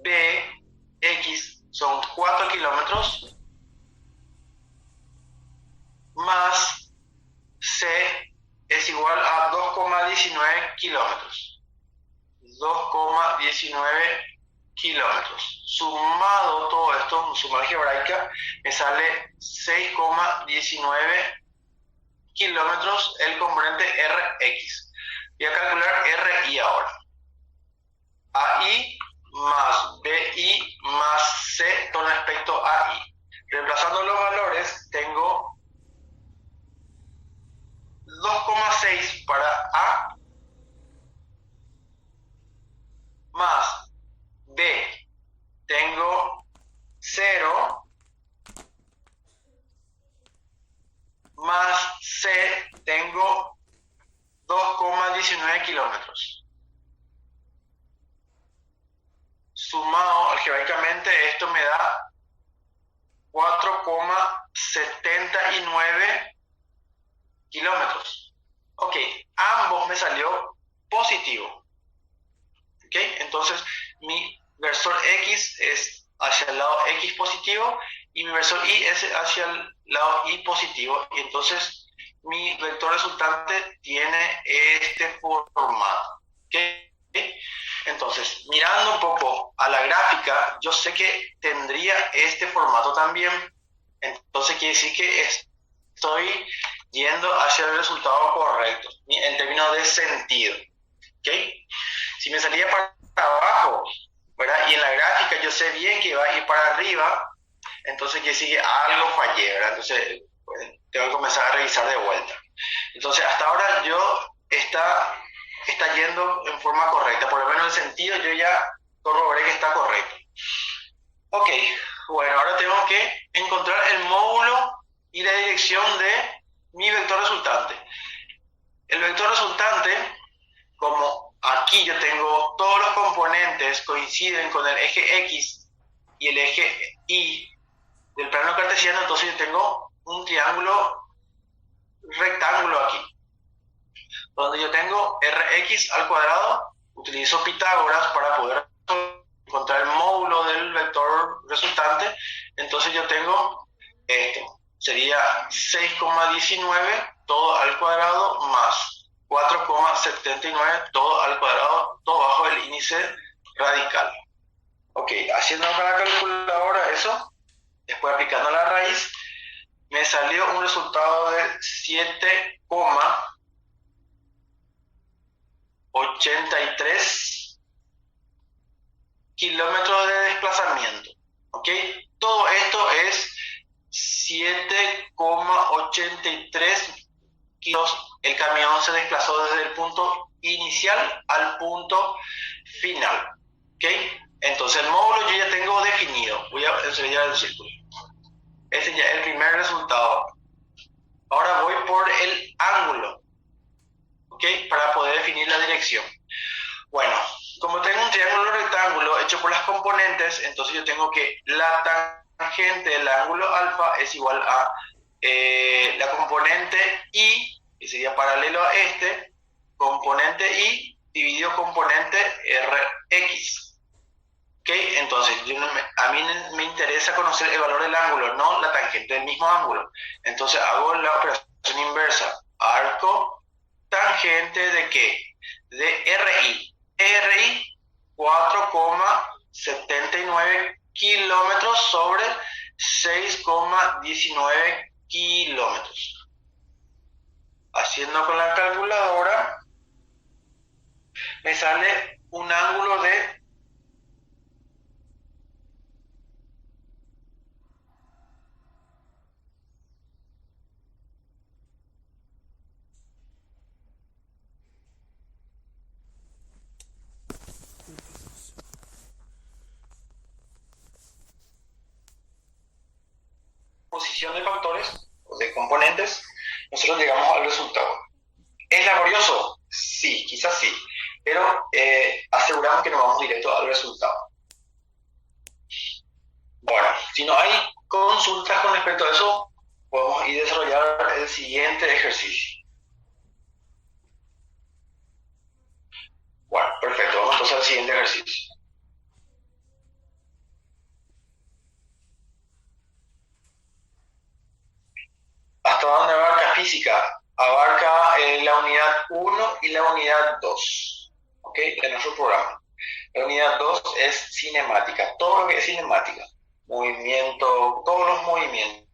BX son 4 kilómetros más C es igual a 2,19 kilómetros. 2,19 kilómetros. Sumado todo esto, suma algebraica, me sale 6,19 kilómetros el componente Rx. Voy a calcular RI ahora. AI más BI más C con respecto a I. Reemplazando los valores, tengo 2,6 para A más B. Tengo 0 más C. Tengo 2,19 kilómetros. Sumado algebraicamente, esto me da 4,79 kilómetros. Ok, ambos me salió positivo. Ok, entonces mi versor X es hacia el lado X positivo y mi versor Y es hacia el lado Y positivo. Y entonces mi vector resultante tiene este formato. ¿Ok? Entonces, mirando un poco a la gráfica, yo sé que tendría este formato también. Entonces quiere decir que estoy yendo hacia el resultado correcto en términos de sentido. ¿Ok? Si me salía para abajo, ¿verdad? Y en la gráfica yo sé bien que va a ir para arriba, entonces quiere decir que algo fallé, ¿verdad? Entonces tengo que comenzar a revisar de vuelta. Entonces hasta ahora está yendo en forma correcta, por lo menos el sentido yo ya corroboré que está correcto. Ok, bueno, ahora tengo que encontrar el módulo y la dirección de mi vector resultante. El vector resultante, como aquí yo tengo todos los componentes coinciden con el eje X y el eje Y del plano cartesiano, entonces yo tengo un triángulo rectángulo aquí, donde yo tengo Rx al cuadrado, utilizo Pitágoras para poder encontrar el módulo del vector resultante, Entonces yo tengo esto, sería 6,19 todo al cuadrado más 4,79 todo al cuadrado, todo bajo el índice radical. Ok, haciendo con la calculadora eso, después aplicando la raíz, me salió un resultado de 7,83 kilómetros de desplazamiento. ¿Ok? Todo esto es 7,83 kilos. El camión se desplazó desde el punto inicial al punto final. ¿Ok? Entonces el módulo yo ya tengo definido. Voy a enseñar el círculo. Ese ya es el primer resultado. Ahora voy por el ángulo. ¿Ok? Para poder definir la dirección. Bueno, como tengo un triángulo rectángulo hecho por las componentes, entonces yo tengo que la tangente del ángulo alfa es igual a la componente y, que sería paralelo a este, componente y dividido componente rx. ¿Ok? Entonces, a mí me interesa conocer el valor del ángulo, no la tangente del mismo ángulo. Entonces hago la operación inversa. Arco tangente ¿de qué? De RI. RI 4,79 kilómetros sobre 6,19 kilómetros. Haciendo con la calculadora, me sale un ángulo de 'posición de factores o de componentes, nosotros llegamos al resultado. ¿Es laborioso? Sí, quizás sí, pero aseguramos que nos vamos directo al resultado. Bueno, si no hay consultas con respecto a eso, podemos ir a desarrollar el siguiente ejercicio. Bueno, perfecto, vamos entonces al siguiente ejercicio. ¿Hasta dónde abarca física? Abarca la unidad 1 y la unidad 2, ¿ok? De nuestro programa. La unidad 2 es cinemática, todo lo que es cinemática, movimiento, todos los movimientos,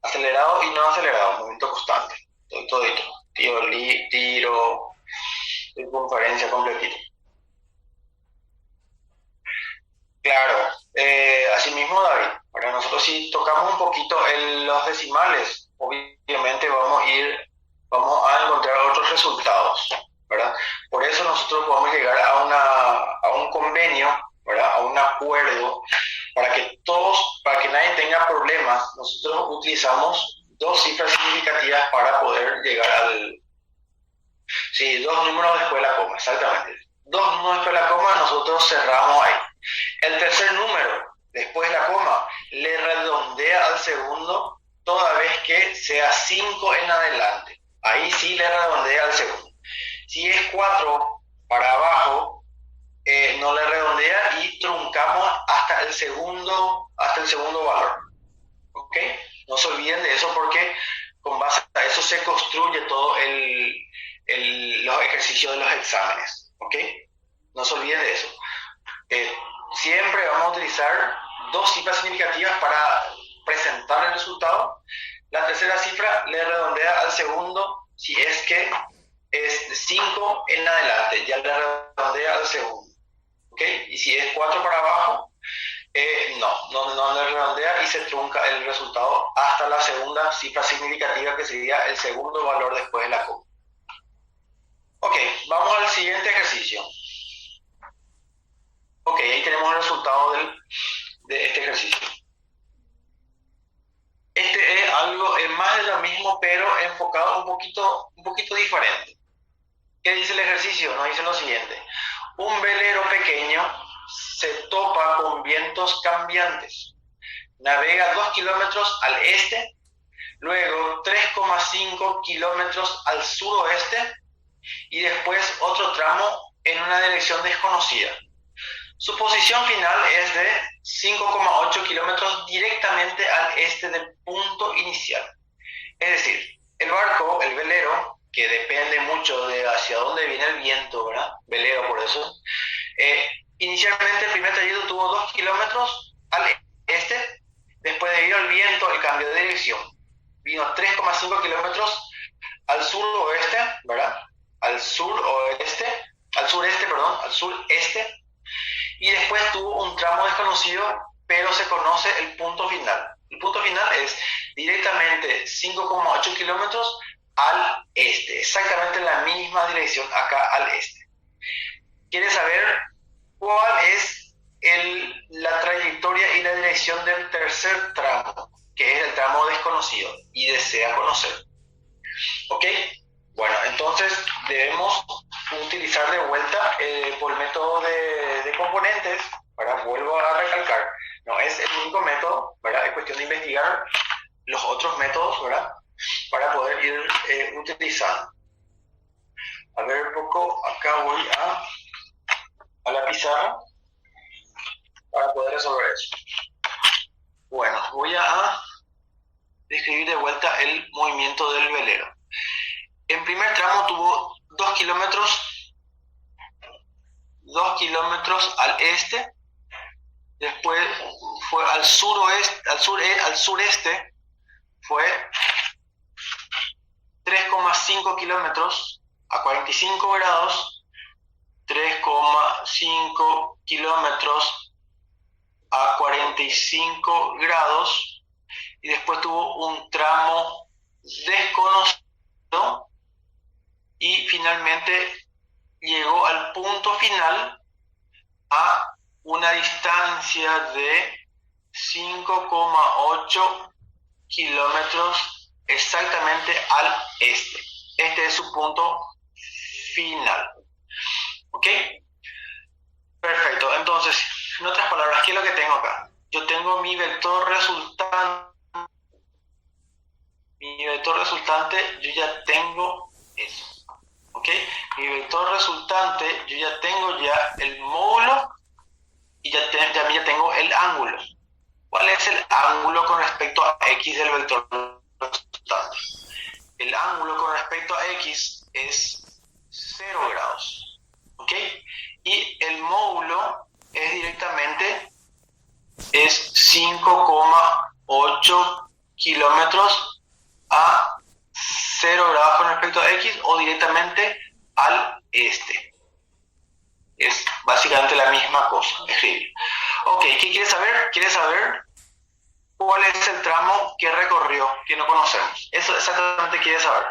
acelerado y no acelerado, movimiento constante, todo, tiro, circunferencia completito. Claro, asimismo David, para nosotros si tocamos un poquito los decimales, obviamente vamos a encontrar otros resultados, ¿verdad? Por eso nosotros podemos llegar a un convenio, ¿verdad? A un acuerdo, para que nadie tenga problemas. Nosotros utilizamos dos cifras significativas para poder llegar sí, dos números después de la coma, exactamente. Dos números después de la coma, nosotros cerramos ahí. El tercer número, después de la coma, le redondea al segundo toda vez que sea 5 en adelante. Ahí sí le redondea al segundo. Si es 4 para abajo, no le redondea y truncamos hasta el segundo valor. ¿Ok? No se olviden de eso porque con base a eso se construye todo los ejercicios de los exámenes. ¿Ok? No se olviden de eso. Siempre vamos a utilizar dos cifras significativas para presentar el resultado. La tercera cifra le redondea al segundo si es que es 5 en adelante, ya le redondea al segundo. ¿Ok? Y si es 4 para abajo, no le redondea y se trunca el resultado hasta la segunda cifra significativa, que sería el segundo valor después de la coma. Ok, vamos al siguiente ejercicio. Ok, ahí tenemos el resultado de este ejercicio. Este es algo más de lo mismo, pero enfocado un poquito diferente. ¿Qué dice el ejercicio? Nos dice lo siguiente. Un velero pequeño se topa con vientos cambiantes. Navega 2 kilómetros al este, luego 3,5 kilómetros al suroeste y después otro tramo en una dirección desconocida. Su posición final es de 5,8 kilómetros directamente al este del punto inicial. Es decir, el barco, el velero, que depende mucho de hacia dónde viene el viento, ¿verdad? Velero por eso. Inicialmente el primer trayecto tuvo 2 kilómetros al este, después debido al viento, el cambio de dirección. Vino 3,5 kilómetros al suroeste, ¿verdad? Al sureste, al sureste, y después tuvo un tramo desconocido, pero se conoce el punto final. El punto final es directamente 5,8 kilómetros al este, exactamente en la misma dirección acá al este. ¿Quieres saber cuál es la trayectoria y la dirección del tercer tramo, que es el tramo desconocido y desea conocer? ¿Ok? Bueno, entonces debemos utilizar de vuelta por el método de componentes. Ahora vuelvo a recalcar, no es el único método, ¿verdad? Es cuestión de investigar los otros métodos, ¿verdad? Para poder ir utilizando. A ver un poco, acá voy a la pizarra para poder resolver eso. Bueno, voy a describir de vuelta el movimiento del velero. En primer tramo tuvo 2 kilómetros al este, después fue al sureste, fue 3,5 kilómetros a 45 grados, 3,5 kilómetros a 45 grados, y después tuvo un tramo desconocido y finalmente llegó al punto final a una distancia de 5,8 kilómetros exactamente al este. Este es su punto final. ¿Ok? Perfecto. Entonces, en otras palabras, ¿qué es lo que tengo acá? Yo tengo mi vector resultante. Mi vector resultante, yo ya tengo eso. ¿Ok? Mi vector resultante, yo ya tengo el módulo y ya tengo el ángulo. ¿Cuál es el ángulo con respecto a x del vector resultante? El ángulo con respecto a x es 0 grados. ¿Ok? Y el módulo es directamente 5,8 kilómetros a 0 grados con respecto a x o directamente al este. Es básicamente la misma cosa. Escribir. Ok, ¿qué quieres saber? ¿Quieres saber cuál es el tramo que recorrió, que no conocemos? Eso exactamente quieres saber.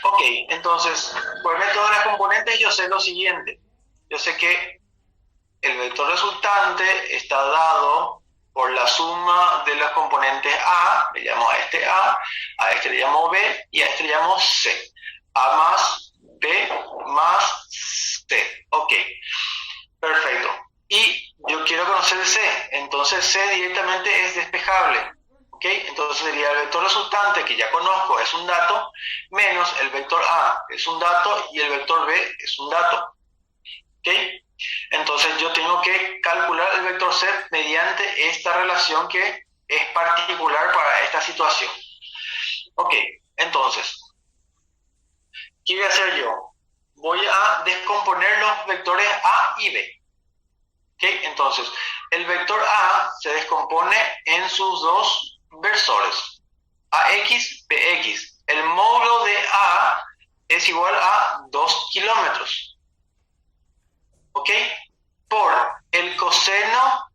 Ok, entonces, por el método de las componentes yo sé lo siguiente. Yo sé que el vector resultante está dado por la suma de los componentes A, le llamo a este este le llamo B y a este le llamo C. A más B más C. Ok, perfecto. Y yo quiero conocer C, entonces C directamente es despejable. ¿Ok? Entonces sería el vector resultante, que ya conozco, es un dato, menos el vector A es un dato y el vector B es un dato. ¿Ok? Entonces yo tengo que calcular el vector C mediante esta relación que es particular para esta situación. Ok, entonces, ¿qué voy a hacer yo? Voy a descomponer los vectores A y B. ¿Ok? Entonces, el vector A se descompone en sus dos versores, AX, BX. El módulo de A es igual a 2 kilómetros. ¿Ok? Por el coseno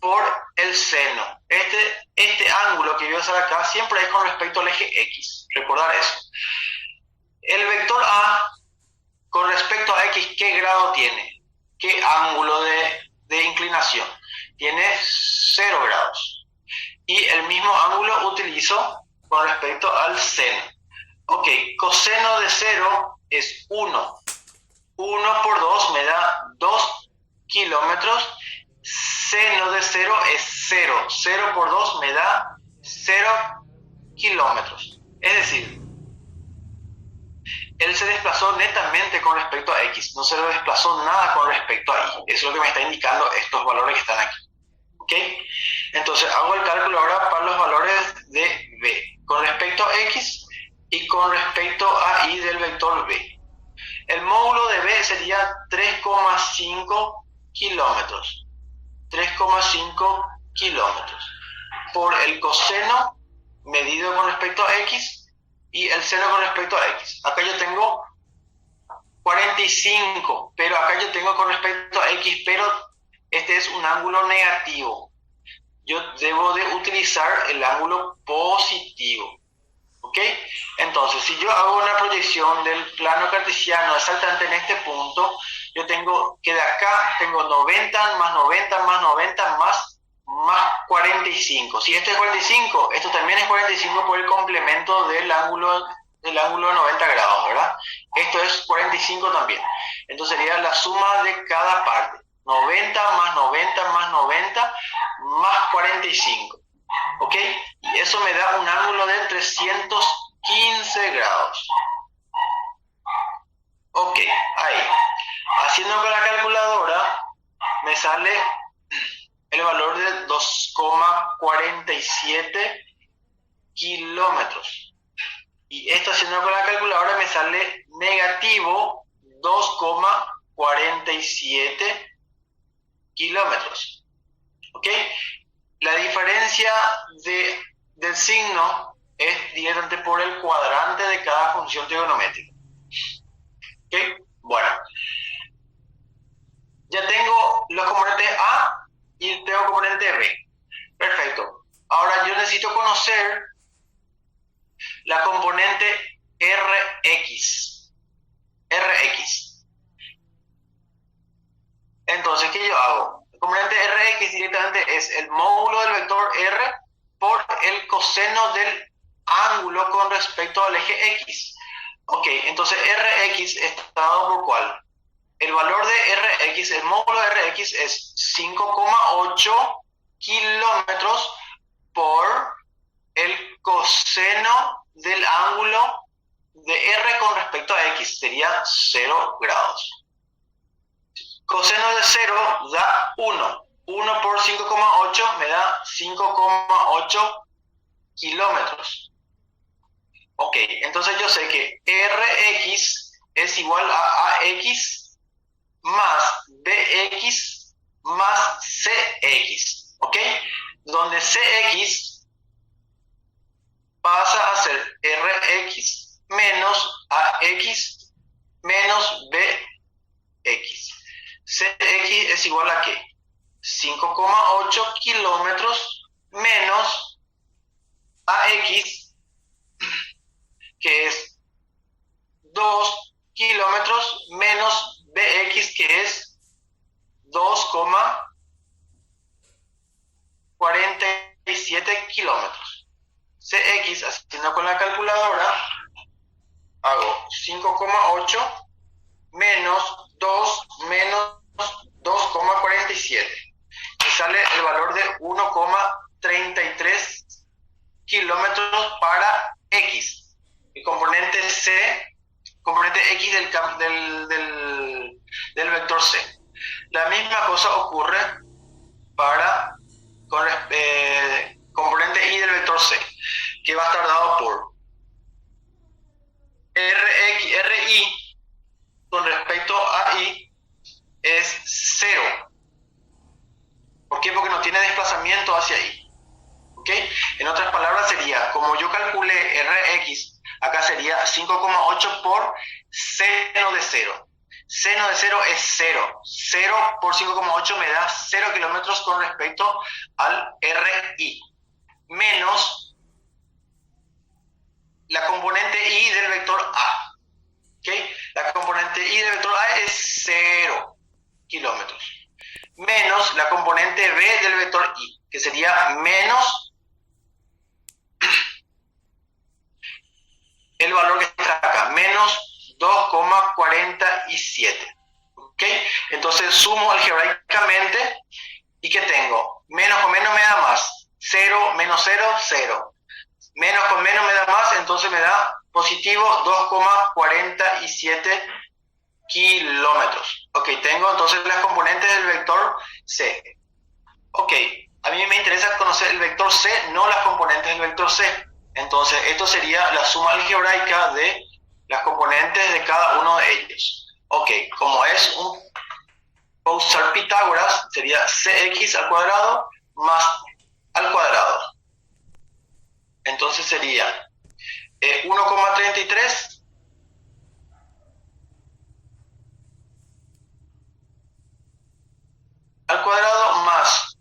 por el seno. Este ángulo que voy a hacer acá siempre es con respecto al eje X. Recordar eso. El vector A con respecto a X, ¿qué grado tiene? ¿Qué ángulo de inclinación? Tiene 0 grados. Y el mismo ángulo utilizo con respecto al seno. Ok, coseno de 0 es 1. 1 por 2 me da 2 kilómetros. Seno de 0 es 0. 0 por 2 me da 0 kilómetros. Es decir, él se desplazó netamente con respecto a X, no se le desplazó nada con respecto a Y. Eso es lo que me está indicando estos valores que están aquí. ¿Ok? Entonces hago el cálculo ahora para los valores de B, con respecto a X y con respecto a Y del vector B. El módulo de B sería 3,5 kilómetros. 3,5 kilómetros por el coseno medido con respecto a X y el seno con respecto a X. Acá yo tengo 45, pero acá yo tengo con respecto a X, pero este es un ángulo negativo. Yo debo de utilizar el ángulo positivo. ¿Ok? Entonces, si yo hago una proyección del plano cartesiano exactamente en este punto, yo tengo que de acá tengo 90 más 90 más 90 más 45. Si este es 45, esto también es 45 por el complemento del ángulo de 90 grados, ¿verdad? Esto es 45 también. Entonces sería la suma de cada parte. 90 más 90 más 90 más 45. ¿Ok? Y eso me da un ángulo de 315 grados. Ok, ahí. Haciendo con la calculadora, me sale el valor de 2,47 kilómetros. Y esto haciendo con la calculadora me sale negativo 2,47 kilómetros. ¿Ok? La diferencia del signo es directamente por el cuadrante de cada función trigonométrica. ¿Ok? Bueno. Ya tengo los componentes A y tengo componente B. Perfecto. Ahora yo necesito conocer la componente Rx. Rx. Entonces, ¿qué yo hago? El componente Rx directamente es el módulo del vector R por el coseno del ángulo con respecto al eje X. Ok, entonces Rx está dado por ¿cuál? El valor de Rx, el módulo de Rx es 5,8 kilómetros por el coseno del ángulo de R con respecto a X, sería 0 grados. Coseno de 0 da 1. 1 por 5,8 me da 5,8 kilómetros. Ok, entonces yo sé que Rx es igual a AX más BX más CX. ¿Ok? Donde CX pasa a ser Rx menos AX menos BX. CX es igual a ¿qué? 5,8 kilómetros menos AX, que es 2 kilómetros, menos BX, que es 2,47 kilómetros. CX, haciendo con la calculadora, hago 5,8 menos 2 menos 2,47. Me sale el valor de 1,33 kilómetros para X. El componente C, componente X del vector C. La misma cosa ocurre para componente Y del vector C, que va a estar dado por RI con respecto a Y es 0. ¿Por qué? Porque no tiene desplazamiento hacia Y. ¿Ok? En otras palabras sería, como yo calculé Rx, acá sería 5,8 por seno de 0. Seno de 0 es 0. 0 por 5,8 me da 0 kilómetros con respecto al RI. Menos la componente Y del vector A. ¿Okay? La componente Y del vector A es 0 kilómetros. Menos la componente B del vector Y, que sería menos el valor que está acá, menos 2,47. ¿Ok? Entonces sumo algebraicamente y ¿qué tengo? Menos con menos me da más. 0 menos 0, 0. Menos con menos me da más, entonces entonces me da positivo 2,47 kilómetros. Ok, tengo entonces las componentes del vector C. Ok, a mí me interesa conocer el vector C, no las componentes del vector C. Entonces, esto sería la suma algebraica de las componentes de cada uno de ellos. Ok, como voy a usar Pitágoras, sería cx al cuadrado más al cuadrado. Entonces sería 1,33 al cuadrado más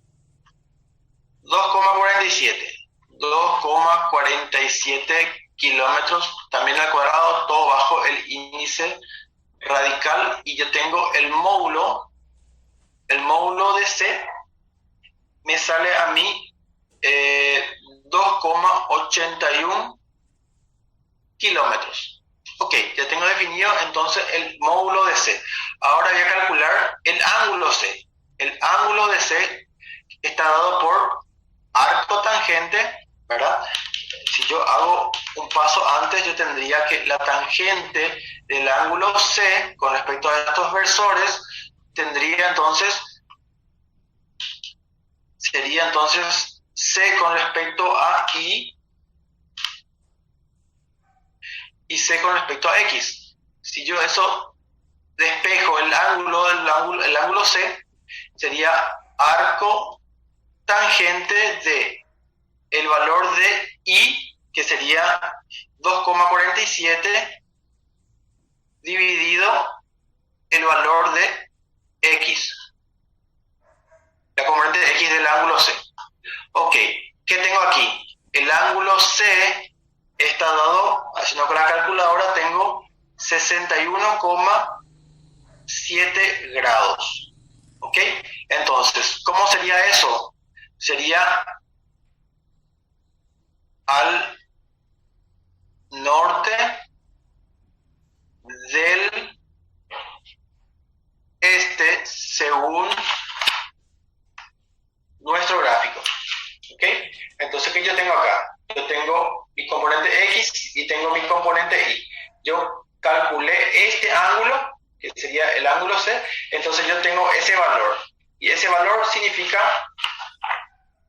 2,47 kilómetros también al cuadrado, todo bajo el índice radical, y yo tengo el módulo de C, me sale a mí 2,81 kilómetros. Ok, ya tengo definido entonces el módulo de C. Ahora voy a calcular el ángulo C. El ángulo de C está dado por arco tangente, ¿verdad? Si yo hago un paso antes, yo tendría que la tangente del ángulo C con respecto a estos versores sería entonces C con respecto a Y y C con respecto a X. Si yo eso despejo el ángulo C, sería arco tangente de el valor de Y, que sería 2,47 dividido el valor de X, la componente de X del ángulo C. Ok, ¿qué tengo aquí? El ángulo C está dado, haciendo con la calculadora, tengo 61,7 grados. ¿Ok? Entonces, ¿cómo sería eso? Sería al norte del este según nuestro gráfico. ¿Ok? Entonces, ¿qué yo tengo acá? Yo tengo mi componente X y tengo mi componente Y. Yo calculé este ángulo, que sería el ángulo C, entonces yo tengo ese valor. Y ese valor significa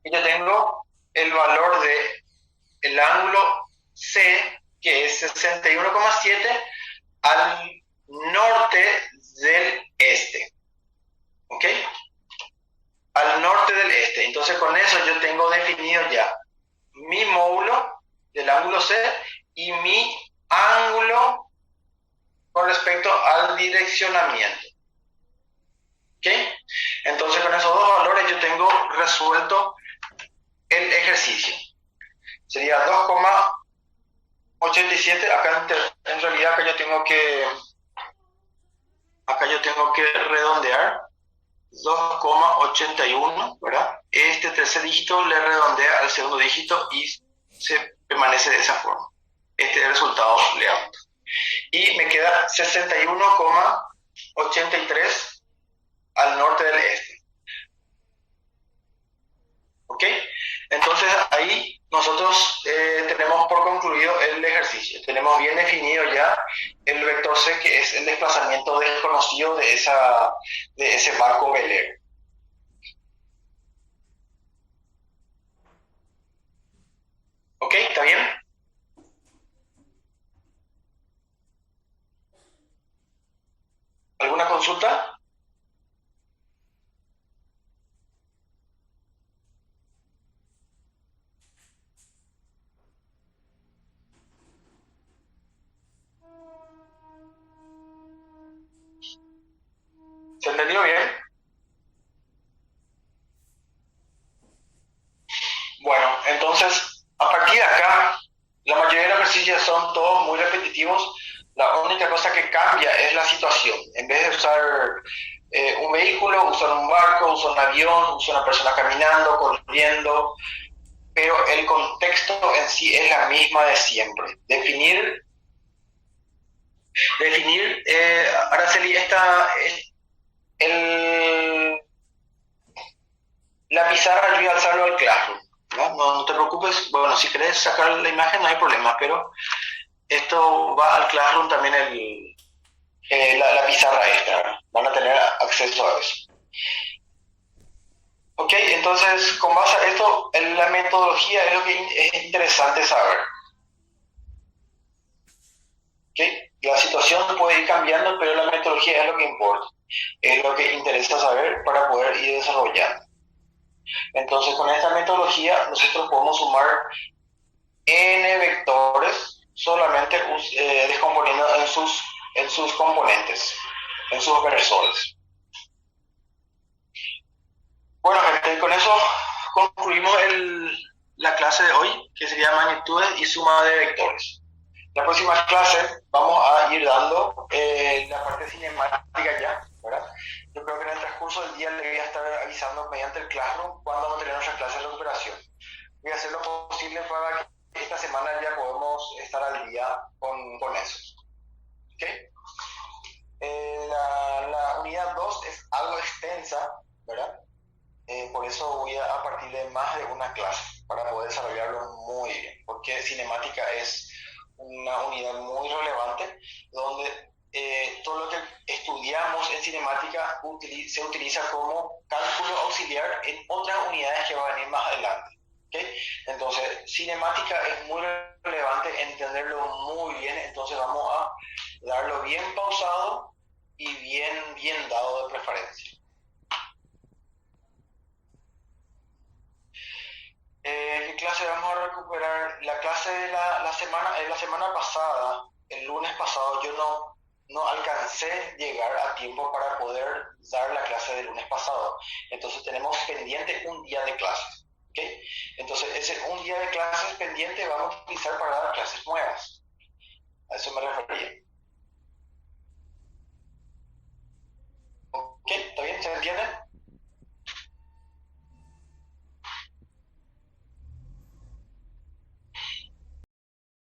que yo tengo el valor de el ángulo C, que es 61,7 al norte del este. ¿Ok? Al norte del este. Entonces con eso yo tengo definido ya mi módulo del ángulo C y mi ángulo con respecto al direccionamiento. ¿Ok? Entonces con esos dos valores yo tengo resuelto el ejercicio. Sería 2,87. Acá en realidad acá yo tengo que redondear 2,81, ¿verdad? Este tercer dígito le redondea al segundo dígito y se permanece de esa forma. Este es el resultado layout. Y me queda 61,83 al norte del este. ¿Ok? Entonces ahí nosotros tenemos por concluido el ejercicio. Tenemos bien definido ya el vector C, que es el desplazamiento desconocido de ese marco velero. ¿Ok? ¿Está bien? ¿Alguna consulta? ¿Se entendió bien? Bueno, entonces, a partir de acá, la mayoría de los ejercicios son todos muy repetitivos. La única cosa que cambia es la situación. En vez de usar un vehículo, usar un barco, usar un avión, usar una persona caminando, corriendo, pero el contexto en sí es la misma de siempre. Definir Araceli, la pizarra yo voy a alzarlo al Classroom, ¿no? No te preocupes, bueno, si querés sacar la imagen no hay problema, pero esto va al Classroom también la pizarra extra, ¿verdad? Van a tener acceso a eso. Ok, entonces con base a esto, la metodología es lo que es interesante saber. ¿Ok? La situación puede ir cambiando, pero la metodología es lo que importa. Es lo que interesa saber para poder ir desarrollando. Entonces, con esta metodología, nosotros podemos sumar n vectores solamente descomponiendo en sus componentes, en sus versores. Bueno, gente, con eso concluimos la clase de hoy, que sería magnitudes y suma de vectores. La próxima clase vamos a ir dando la parte cinemática ya, ¿verdad? Yo creo que en el transcurso del día le voy a estar avisando mediante el Classroom cuándo vamos a tener nuestra clase de recuperación. Voy a hacer lo posible para que esta semana ya podamos estar al día con eso. ¿Ok? La unidad 2 es algo extensa, ¿verdad? Por eso voy a partir de más de una clase para poder desarrollarlo muy bien, porque cinemática es una unidad muy relevante donde todo lo que estudiamos en cinemática se utiliza como cálculo auxiliar en otras unidades que van a venir más adelante. ¿Okay? Entonces, cinemática es muy relevante entenderlo muy bien, entonces vamos a darlo bien pausado y bien dado de preferencia. ¿Qué clase vamos a recuperar? La clase de la semana pasada, el lunes pasado, yo no alcancé a llegar a tiempo para poder dar la clase del lunes pasado. Entonces tenemos pendiente un día de clases. ¿Okay? Entonces ese un día de clases pendiente vamos a utilizar para dar clases nuevas. A eso me refería. ¿Ok? ¿Está bien? ¿Se entiende?